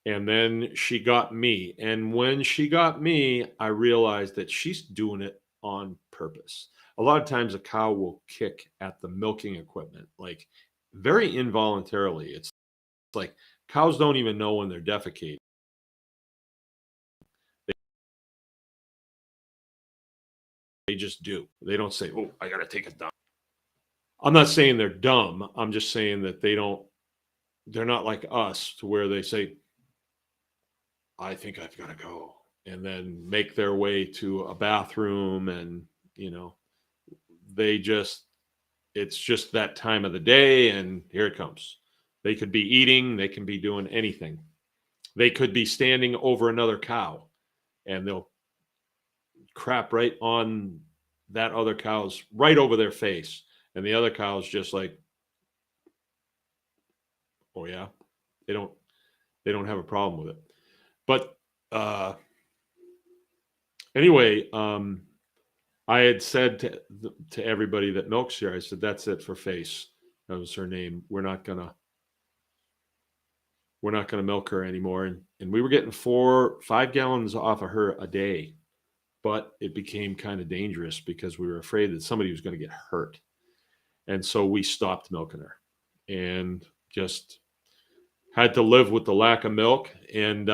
And then she got me. And when she got me, I realized that she's doing it on purpose. A lot of times a cow will kick at the milking equipment, like very involuntarily. It's like cows don't even know when they're defecating. They just do. They don't say, "Oh, I got to take a dump." I'm not saying they're dumb. I'm just saying that they're not like us to where they say, "I think I've got to go," and then make their way to a bathroom. And, it's just that time of the day, and here it comes. They could be eating, they can be doing anything. They could be standing over another cow, and they'll crap right on that other cow's right over their face, and the other cow's just like, oh yeah, they don't have a problem with it. But anyway, I had said to everybody that milks here, I said, that's it for Face. That was her name. We're not gonna milk her anymore. And we were getting 4-5 gallons off of her a day. But it became kind of dangerous because we were afraid that somebody was going to get hurt. And so we stopped milking her and just had to live with the lack of milk. And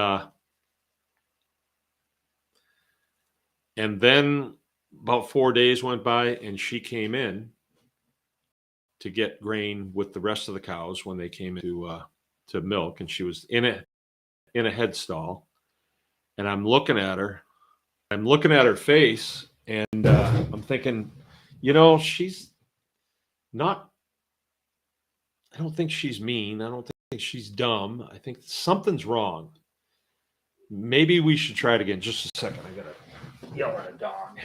then about 4 days went by, and she came in to get grain with the rest of the cows when they came to milk. And she was in a head stall. And I'm looking at her face, and I'm thinking, she's not, I don't think she's mean. I don't think she's dumb. I think something's wrong. Maybe we should try it again. Just a second. I gotta yell at a dog.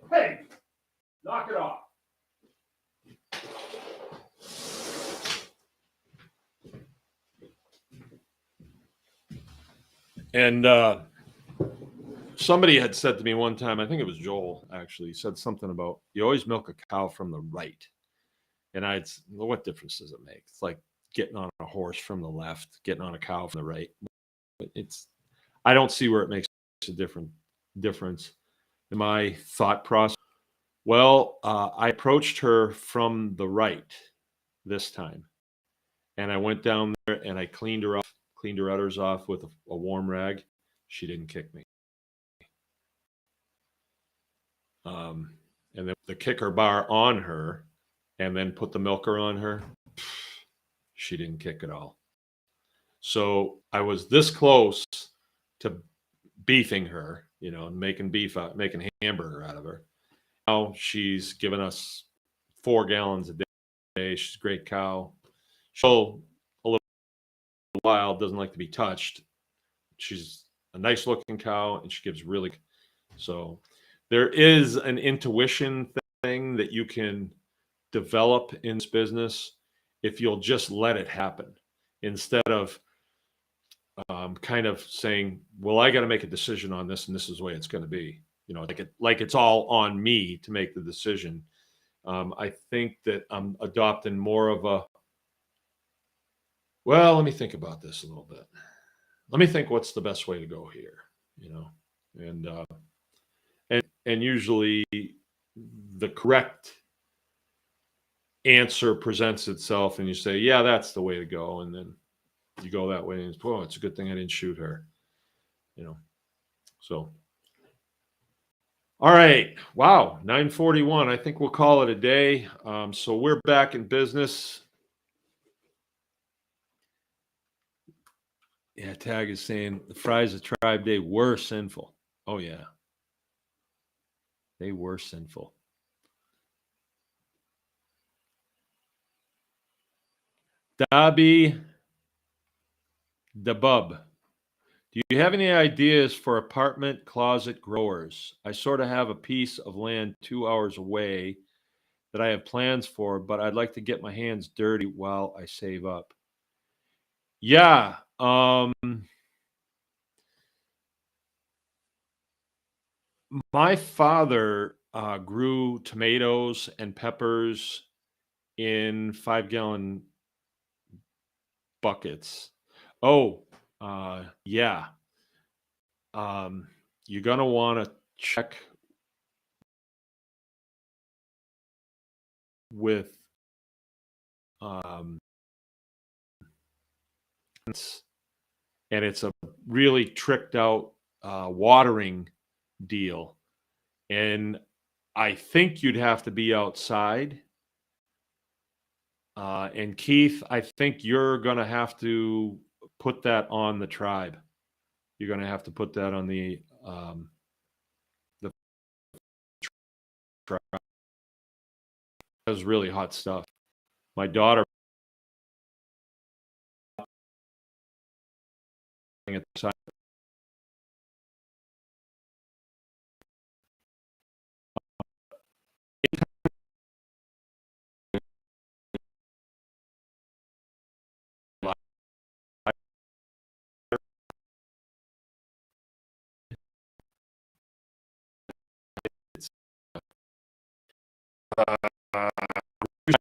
Hey, knock it off. And somebody had said to me one time, I think it was Joel actually, said something about you always milk a cow from the right. And well, what difference does it make? It's like getting on a horse from the left, getting on a cow from the right. I don't see where it makes a difference in my thought process. Well, I approached her from the right this time. And I went down there and I cleaned her udders off with a warm rag. She didn't kick me. And then the kicker bar on her and then put the milker on her, she didn't kick at all. So I was this close to beefing her, making hamburger out of her. Now she's given us 4 gallons a day. She's a great cow. She'll a little wild, doesn't like to be touched. She's a nice looking cow, and she gives really. So there is an intuition thing that you can develop in this business if you'll just let it happen, instead of kind of saying, well, I got to make a decision on this, and this is the way it's going to be. Like it's all on me to make the decision. I think that I'm adopting more of well, let me think about this a little bit. let me think what's the best way to go here, and usually the correct answer presents itself and you say, yeah, that's the way to go. And then you go that way and it's a good thing I didn't shoot her, so. All right. Wow. 9:41. I think we'll call it a day. So we're back in business. Yeah. Tag is saying the fries of Tribe Day were sinful. Oh yeah. They were sinful. Dobby the Bub. Do you have any ideas for apartment closet growers? I sort of have a piece of land 2 hours away that I have plans for, but I'd like to get my hands dirty while I save up. Yeah. My father grew tomatoes and peppers in 5-gallon buckets. Oh, yeah. You're going to want to check with and it's a really tricked out watering deal. And I think you'd have to be outside. And Keith, I think you're going to have to put that on the tribe. You're going to have to put that on the tribe. That was really hot stuff. My daughter at the time.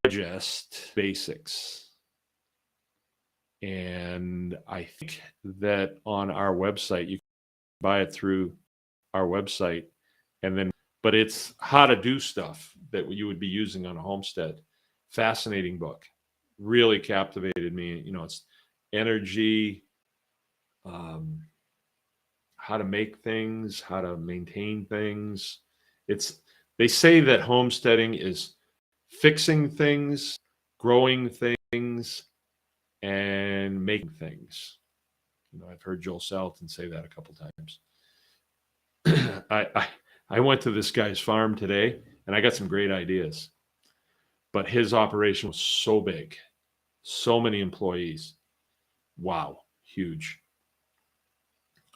Digest basics. And I think that on our website, you can buy it through our website, but it's how to do stuff that you would be using on a homestead. Fascinating book. Really captivated me. It's energy, how to make things, how to maintain things. They say that homesteading is fixing things, growing things, and making things. I've heard Joel Salatin say that a couple times. I went to this guy's farm today, and I got some great ideas. But his operation was so big, so many employees. Wow, huge.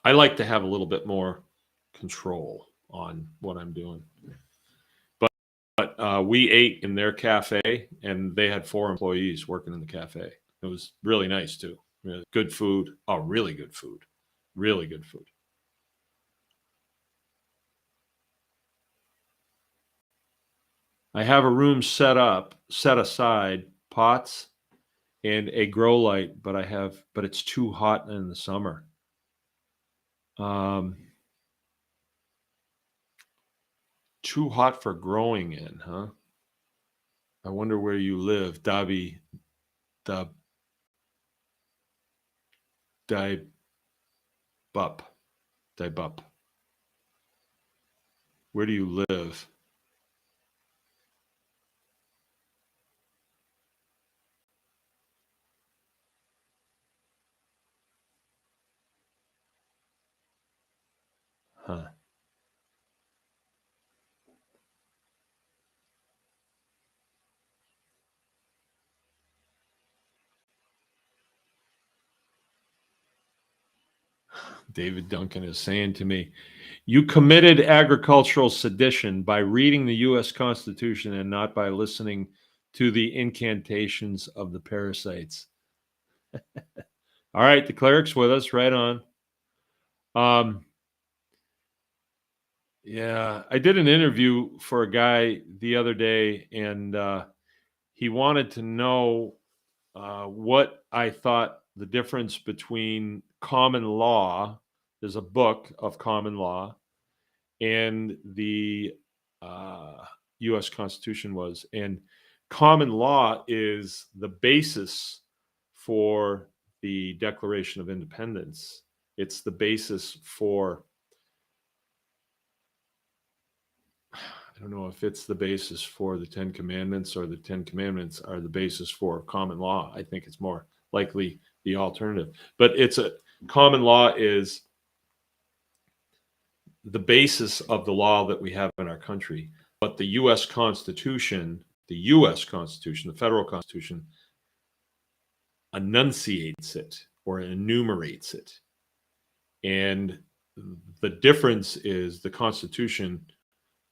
I like to have a little bit more control on what I'm doing. But we ate in their cafe, and they had 4 employees working in the cafe. It was really nice too. Really good food. Oh, really good food. Really good food. I have a room set aside, pots and a grow light, but it's too hot in the summer. Too hot for growing in, huh? I wonder where you live, Dabi. Dibup. Where do you live? Huh. David Duncan is saying to me, you committed agricultural sedition by reading the U.S. Constitution and not by listening to the incantations of the parasites. All right, the cleric's with us. Right on. Yeah, I did an interview for a guy the other day, and he wanted to know what I thought the difference between common law, there's a book of common law, and the U.S. Constitution was. And common law is the basis for the Declaration of Independence. It's the basis for, I don't know if it's the basis for the Ten Commandments or the Ten Commandments are the basis for common law. I think it's more likely the alternative. But common law is the basis of the law that we have in our country. But the U.S. Constitution, the federal Constitution, enunciates it or enumerates it. And the difference is the Constitution,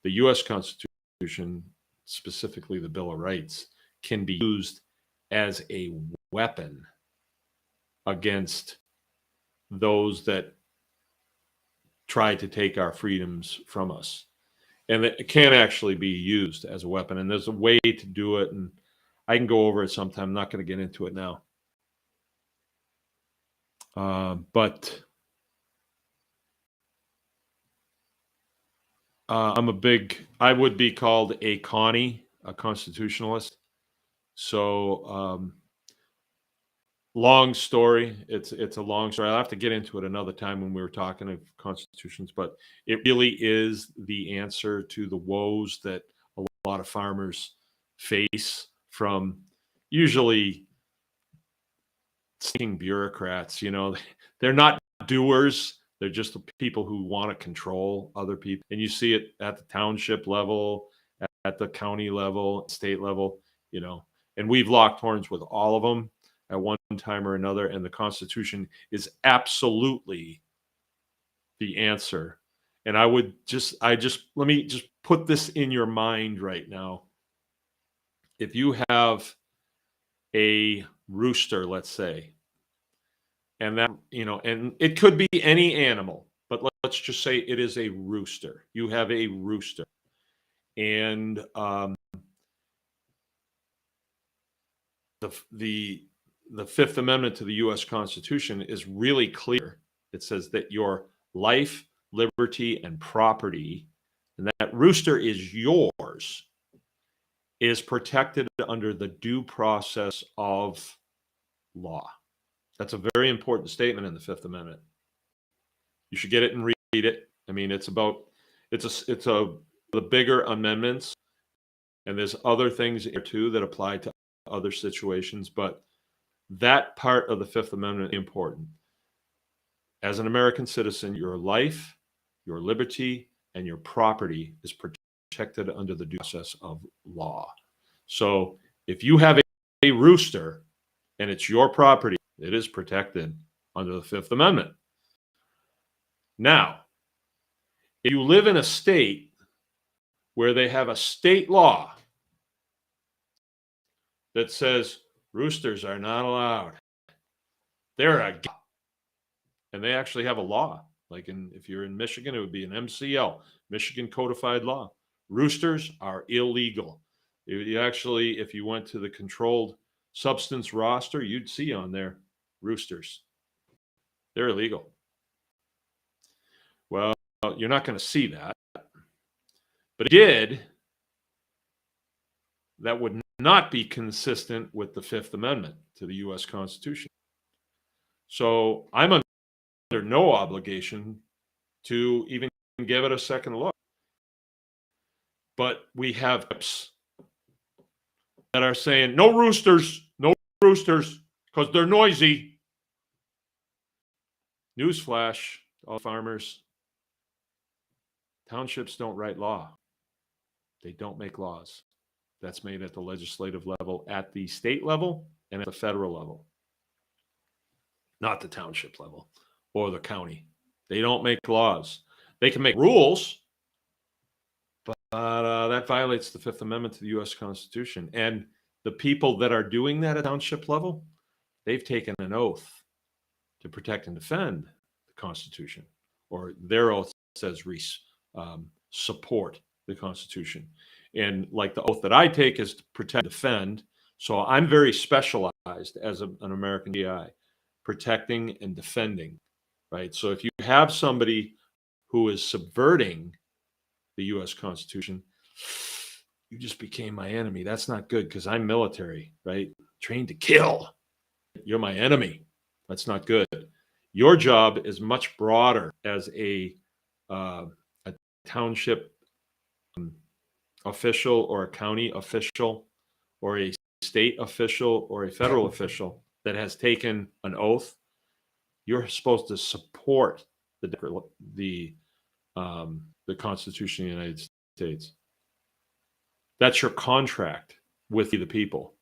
the U.S. Constitution, specifically the Bill of Rights, can be used as a weapon against those that try to take our freedoms from us. And it can actually be used as a weapon. And there's a way to do it. And I can go over it sometime. I'm not going to get into it now. But I would be called a Connie, a constitutionalist. So long story. It's a long story. I'll have to get into it another time when we were talking of constitutions, but it really is the answer to the woes that a lot of farmers face from usually stinking bureaucrats. You know, they're not doers. They're just the people who want to control other people. And you see it at the township level, at the county level, state level, you know, and we've locked horns with all of them at one time or another. And the Constitution is absolutely the answer. And let me just put this in your mind right now. If you have a rooster, let's say, and that, you know, and it could be any animal, but let's just say it is a rooster. You have a rooster. And the Fifth Amendment to the U.S. Constitution is really clear. It says that your life, liberty, and property, and that rooster is yours, is protected under the due process of law. That's a very important statement in the Fifth Amendment. You should get it and read it. I mean, it's the bigger amendments, and there's other things here too that apply to other situations, but that part of the Fifth Amendment is important. As an American citizen, your life, your liberty, and your property is protected under the due process of law. So if you have a rooster and it's your property, it is protected under the Fifth Amendment. Now, if you live in a state where they have a state law that says roosters are not allowed, and they actually have a law. Like if you're in Michigan, it would be an MCL, Michigan Codified Law. Roosters are illegal. You actually, if you went to the controlled substance roster, you'd see on there roosters. They're illegal. Well, you're not going to see that. But that would not be consistent with the Fifth Amendment to the U.S. Constitution. So I'm under no obligation to even give it a second look. But we have tips that are saying no roosters, because they're noisy. Newsflash, all farmers, townships don't write law. They don't make laws. That's made at the legislative level, at the state level, and at the federal level. Not the township level or the county. They don't make laws. They can make rules, but that violates the Fifth Amendment to the U.S. Constitution. And the people that are doing that at township level, they've taken an oath to protect and defend the Constitution, or their oath says support the Constitution. And like the oath that I take is to protect and defend. So I'm very specialized as an American GI. protecting, and defending, right? So if you have somebody who is subverting the U.S. Constitution, you just became my enemy. That's not good because I'm military, right? Trained to kill. You're my enemy. That's not good. Your job is much broader as a township official or a county official or a state official or a federal official that has taken an oath. You're supposed to support the Constitution of the United States. That's your contract with the people.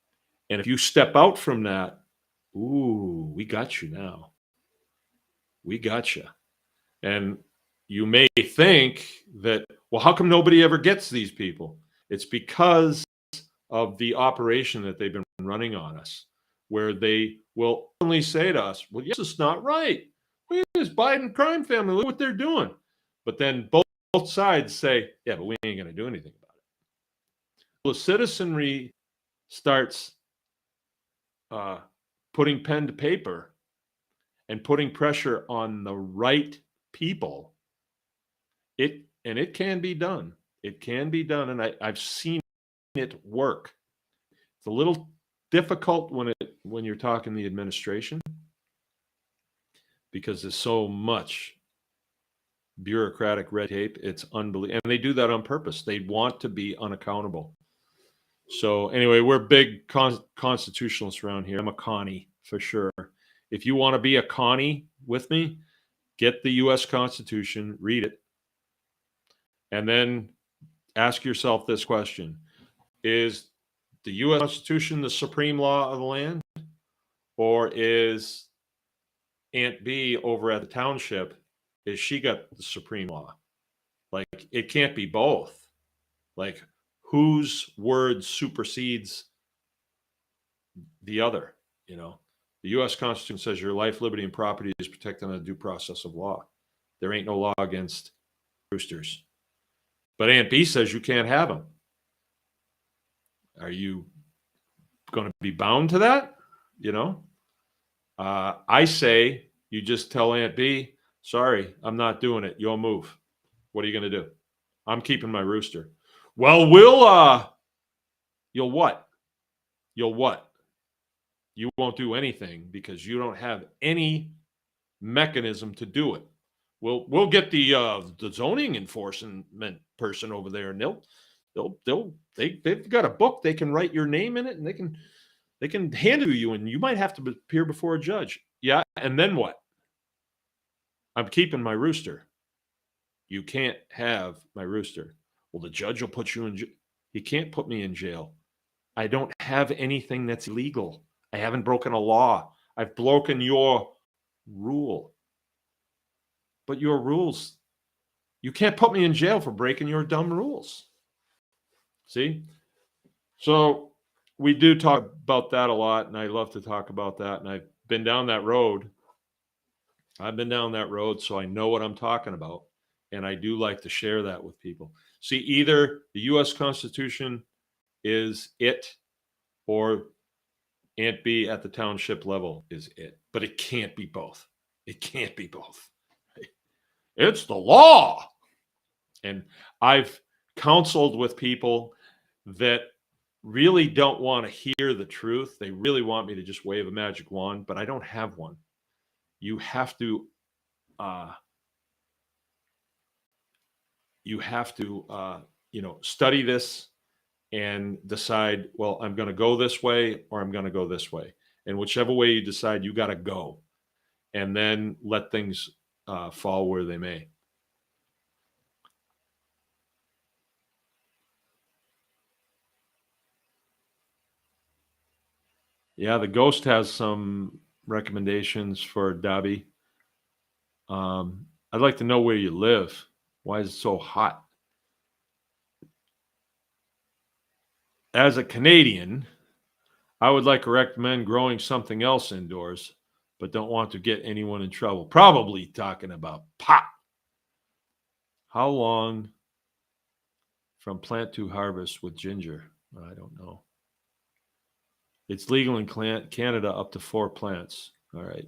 And if you step out from that, ooh, we got you now. We got you. And you may think that, well, how come nobody ever gets these people? It's because of the operation that they've been running on us, where they will only say to us, well, yes, it's not right. Look at this Biden crime family. Look what they're doing. But then both sides say, yeah, but we ain't going to do anything about it. Well, the citizenry starts putting pen to paper and putting pressure on the right people. It can be done. It can be done, and I've seen it work. It's a little difficult when you're talking the administration because there's so much bureaucratic red tape. It's unbelievable, and they do that on purpose. They want to be unaccountable. So anyway, we're big constitutionalists around here. I'm a Connie for sure. If you want to be a Connie with me, get the U.S. Constitution, read it, and then ask yourself this question: is the U.S. Constitution the supreme law of the land, or is Aunt B over at the township, is she got the supreme law? Like, it can't be both. Like, whose word supersedes the other? You know, the U.S. Constitution says your life, liberty, and property is protected on a due process of law. There ain't no law against roosters. But Aunt B says you can't have them. Are you going to be bound to that? You know, I say you just tell Aunt B, sorry, I'm not doing it. You'll move. What are you going to do? I'm keeping my rooster. Well, you'll what? You'll what? You won't do anything because you don't have any mechanism to do it. We'll get the zoning enforcement person over there, and they've got a book. They can write your name in it, and they can hand it to you, and you might have to appear before a judge. Yeah, and then what? I'm keeping my rooster. You can't have my rooster. Well, the judge will put you in jail. He can't put me in jail. I don't have anything that's illegal. I haven't broken a law. I've broken your rule. But your rules, you can't put me in jail for breaking your dumb rules. See? So we do talk about that a lot, and I love to talk about that. And I've been down that road. So I know what I'm talking about. And I do like to share that with people. See, either the U.S. Constitution is it, or Aunt B at the township level is it. But it can't be both. It can't be both. Right? It's the law. And I've counseled with people that really don't want to hear the truth. They really want me to just wave a magic wand, but I don't have one. You have to study this and decide, well, I'm going to go this way or I'm going to go this way. And whichever way you decide, you got to go. And then let things fall where they may. Yeah, the ghost has some recommendations for Dobby. I'd like to know where you live. Why is it so hot? As a Canadian, I would like to recommend growing something else indoors, but don't want to get anyone in trouble. Probably talking about pot. How long from plant to harvest with ginger? I don't know. It's legal in Canada up to 4 plants. All right.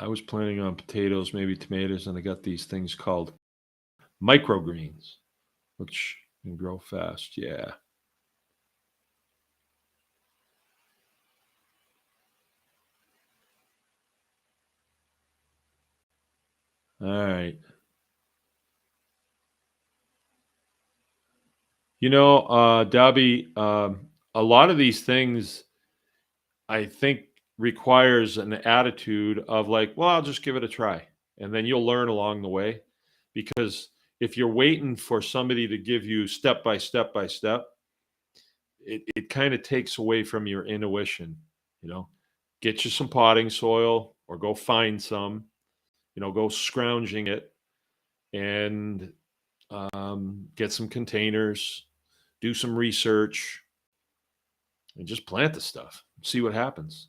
I was planning on potatoes, maybe tomatoes, and I got these things called microgreens, which can grow fast. Yeah. All right. Dobby, a lot of these things I think requires an attitude of like, well, I'll just give it a try. And then you'll learn along the way. Because if you're waiting for somebody to give you step by step by step, it kind of takes away from your intuition. Get you some potting soil or go find some, go scrounging it and get some containers, do some research, and just plant the stuff. See what happens.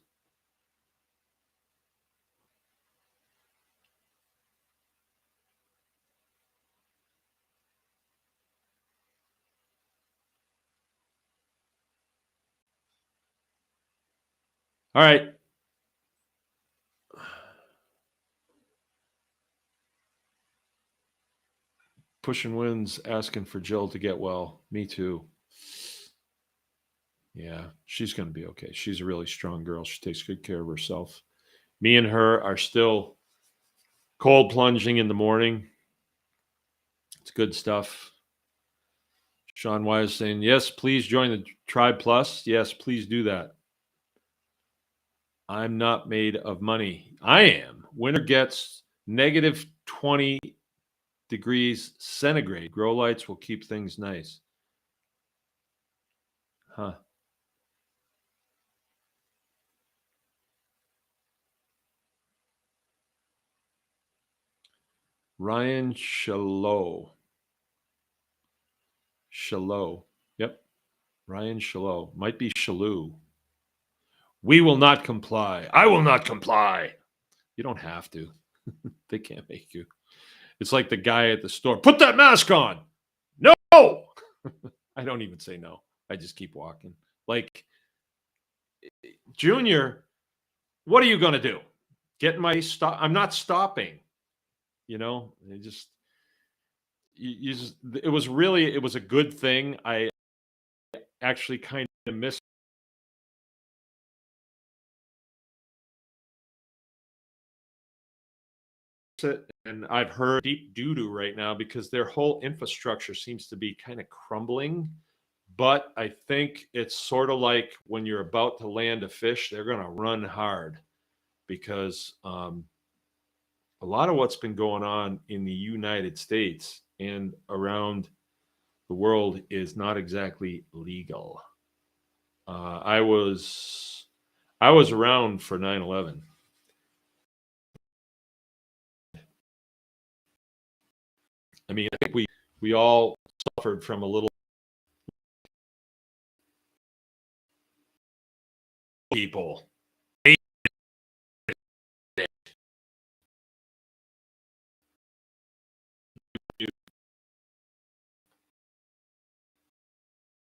All right. Pushing Winds asking for Jill to get well. Me too. Yeah, she's going to be okay. She's a really strong girl. She takes good care of herself. Me and her are still cold plunging in the morning. It's good stuff. Sean Wise saying, yes, please join the Tribe Plus. Yes, please do that. I'm not made of money. I am. Winter gets negative 20 degrees centigrade. Grow lights will keep things nice. Huh. Ryan Shalot. Yep. Ryan Shalot. Might be Shalou. We will not comply. I will not comply. You don't have to. They can't make you. It's like the guy at the store. Put that mask on. No. I don't even say no. I just keep walking. Like, Junior, what are you going to do? Get my stop? I'm not stopping. It just, it was a good thing. I actually kind of missed it. And I've heard deep doo-doo right now because their whole infrastructure seems to be kind of crumbling. But I think it's sort of like when you're about to land a fish, they're going to run hard because a lot of what's been going on in the United States and around the world is not exactly legal. I was around for 9/11. I mean, I think we all suffered from a little people.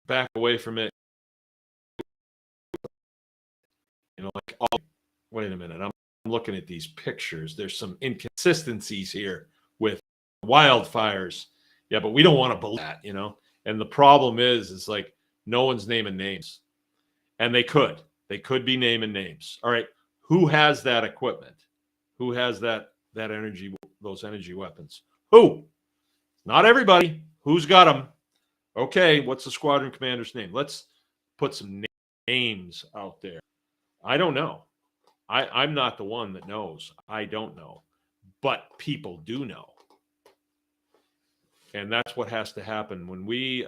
Back away from it. Wait a minute. I'm looking at these pictures. There's some inconsistencies here with wildfires. Yeah, but we don't want to believe that, And the problem is like no one's naming names. And they could be naming names. All right. Who has that equipment? Who has that energy, those energy weapons? Who? Not everybody. Who's got them? Okay, what's the squadron commander's name? Let's put some names out there. I don't know. I'm not the one that knows. I don't know. But people do know. And that's what has to happen. When we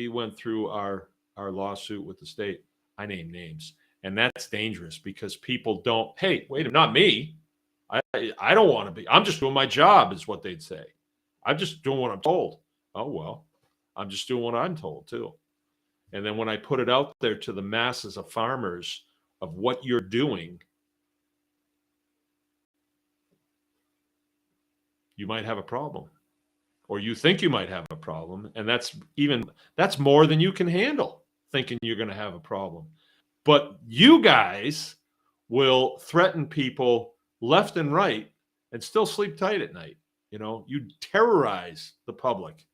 went through our lawsuit with the state, I named names. And that's dangerous because people don't, hey, wait a minute, not me. I don't want to be. I'm just doing my job is what they'd say. I'm just doing what I'm told. Oh, well, I'm just doing what I'm told too. And then when I put it out there to the masses of farmers of what you're doing, you might have a problem. Or you think you might have a problem. And that's more than you can handle, thinking you're going to have a problem. But you guys will threaten people left and right and still sleep tight at night. You know, you terrorize the public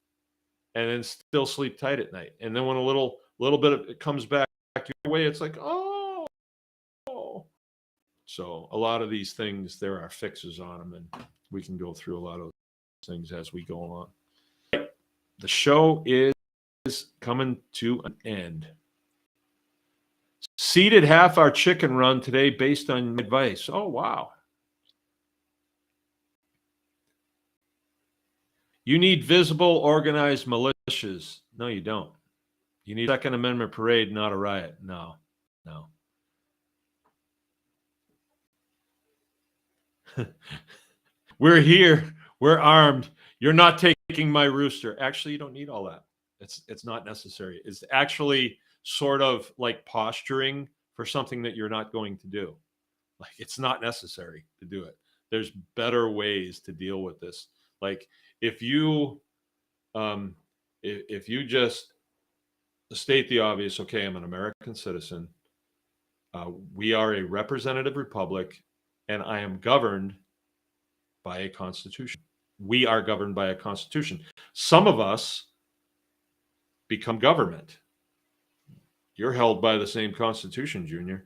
and then still sleep tight at night. And then when a little bit of it comes back your way, it's like, oh. So a lot of these things, there are fixes on them, and we can go through a lot of things as we go along. The show is coming to an end. Seeded half our chicken run today based on advice. Oh, wow. You need visible, organized militias. No, you don't. You need a Second Amendment parade, not a riot. No. We're here. We're armed. You're not taking my rooster. Actually, you don't need all that. It's not necessary. It's actually sort of like posturing for something that you're not going to do. Like, it's not necessary to do it. There's better ways to deal with this. Like, if you just state the obvious, okay, I'm an American citizen. We are a representative republic, and I am governed by a constitution. We are governed by a constitution. Some of us become government. You're held by the same constitution, Junior.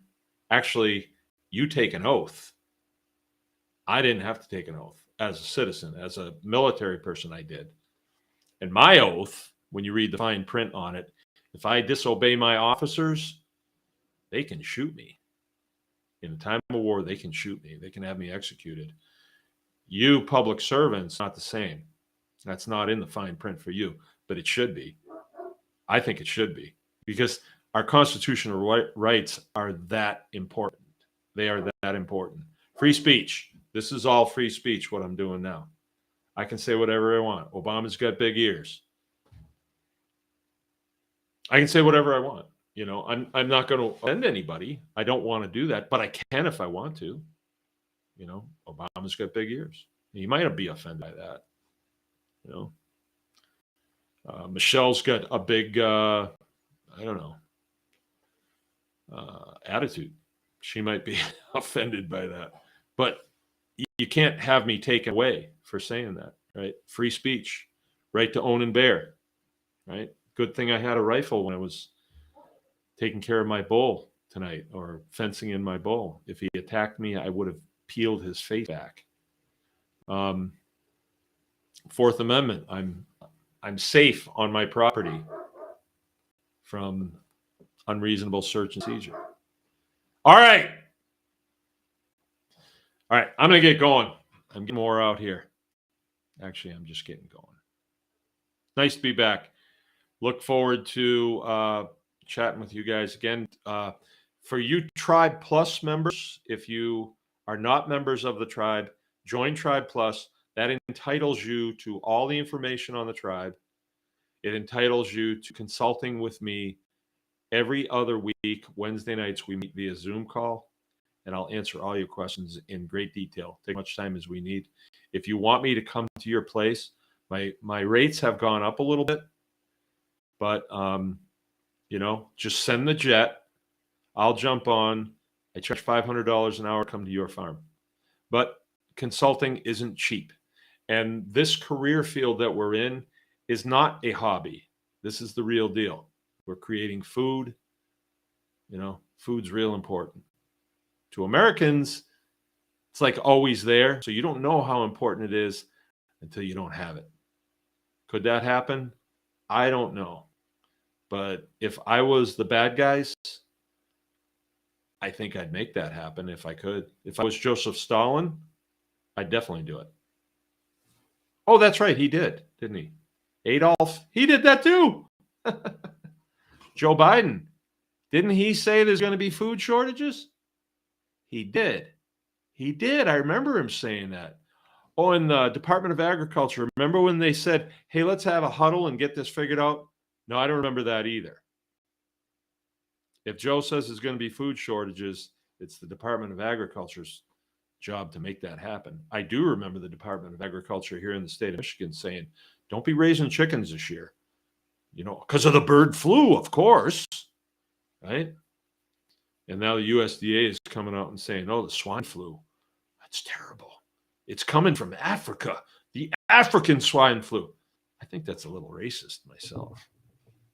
Actually, you take an oath. I didn't have to take an oath as a citizen. As a military person, I did. And my oath, when you read the fine print on it, if I disobey my officers, they can shoot me. In a time of war, they can shoot me. They can have me executed. You public servants, not the same. That's not in the fine print for you, but it should be. I think it should be, because our constitutional rights are that important. They are that important. Free speech. This is all free speech, what I'm doing now. I can say whatever I want. Obama's got big ears. I can say whatever I want. You know, I'm not going to offend anybody. I don't want to do that, but I can if I want to. You know, Obama's got big ears. You might be offended by that. You know, Michelle's got a big, I don't know, attitude. She might be offended by that. But you can't have me taken away for saying that, right? Free speech, right to own and bear, right? Good thing I had a rifle when I was taking care of my bull tonight, or fencing in my bull. If he attacked me, I would have peeled his face back. Fourth Amendment, I'm safe on my property from unreasonable search and seizure. All right, I'm gonna get going. I'm getting more out here. Actually, I'm just getting going. Nice to be back. Look forward to chatting with you guys again. For you Tribe Plus members, if you are not members of the tribe, join Tribe Plus. That entitles you to all the information on the tribe. It entitles you to consulting with me every other week. Wednesday nights, we meet via Zoom call, and I'll answer all your questions in great detail. Take as much time as we need. If you want me to come to your place, my rates have gone up a little bit, but you know, just send the jet. I'll jump on. I charge $500 an hour to come to your farm. But consulting isn't cheap. And this career field that we're in is not a hobby. This is the real deal. We're creating food. You know, food's real important. To Americans, it's like always there. So you don't know how important it is until you don't have it. Could that happen? I don't know. But if I was the bad guys, I think I'd make that happen if I could. If I was Joseph Stalin, I'd definitely do it. Oh, that's right. He did, didn't he? Adolf, he did that too. Joe Biden, didn't he say there's going to be food shortages? He did. He did. I remember him saying that. Oh, in the Department of Agriculture, remember when they said, hey, let's have a huddle and get this figured out? No, I don't remember that either. If Joe says there's going to be food shortages, it's the Department of Agriculture's job to make that happen. I do remember the Department of Agriculture here in the state of Michigan saying, don't be raising chickens this year, you know, because of the bird flu, of course, right? And now the USDA is coming out and saying, oh, the swine flu. That's terrible. It's coming from Africa, the African swine flu. I think that's a little racist myself.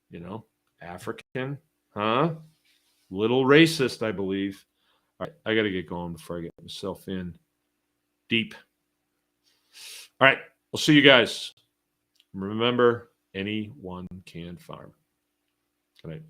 You know, African, huh? Little racist, I believe. All right, I got to get going before I get myself in deep. All right, we'll see you guys. Remember, anyone can farm. Good night.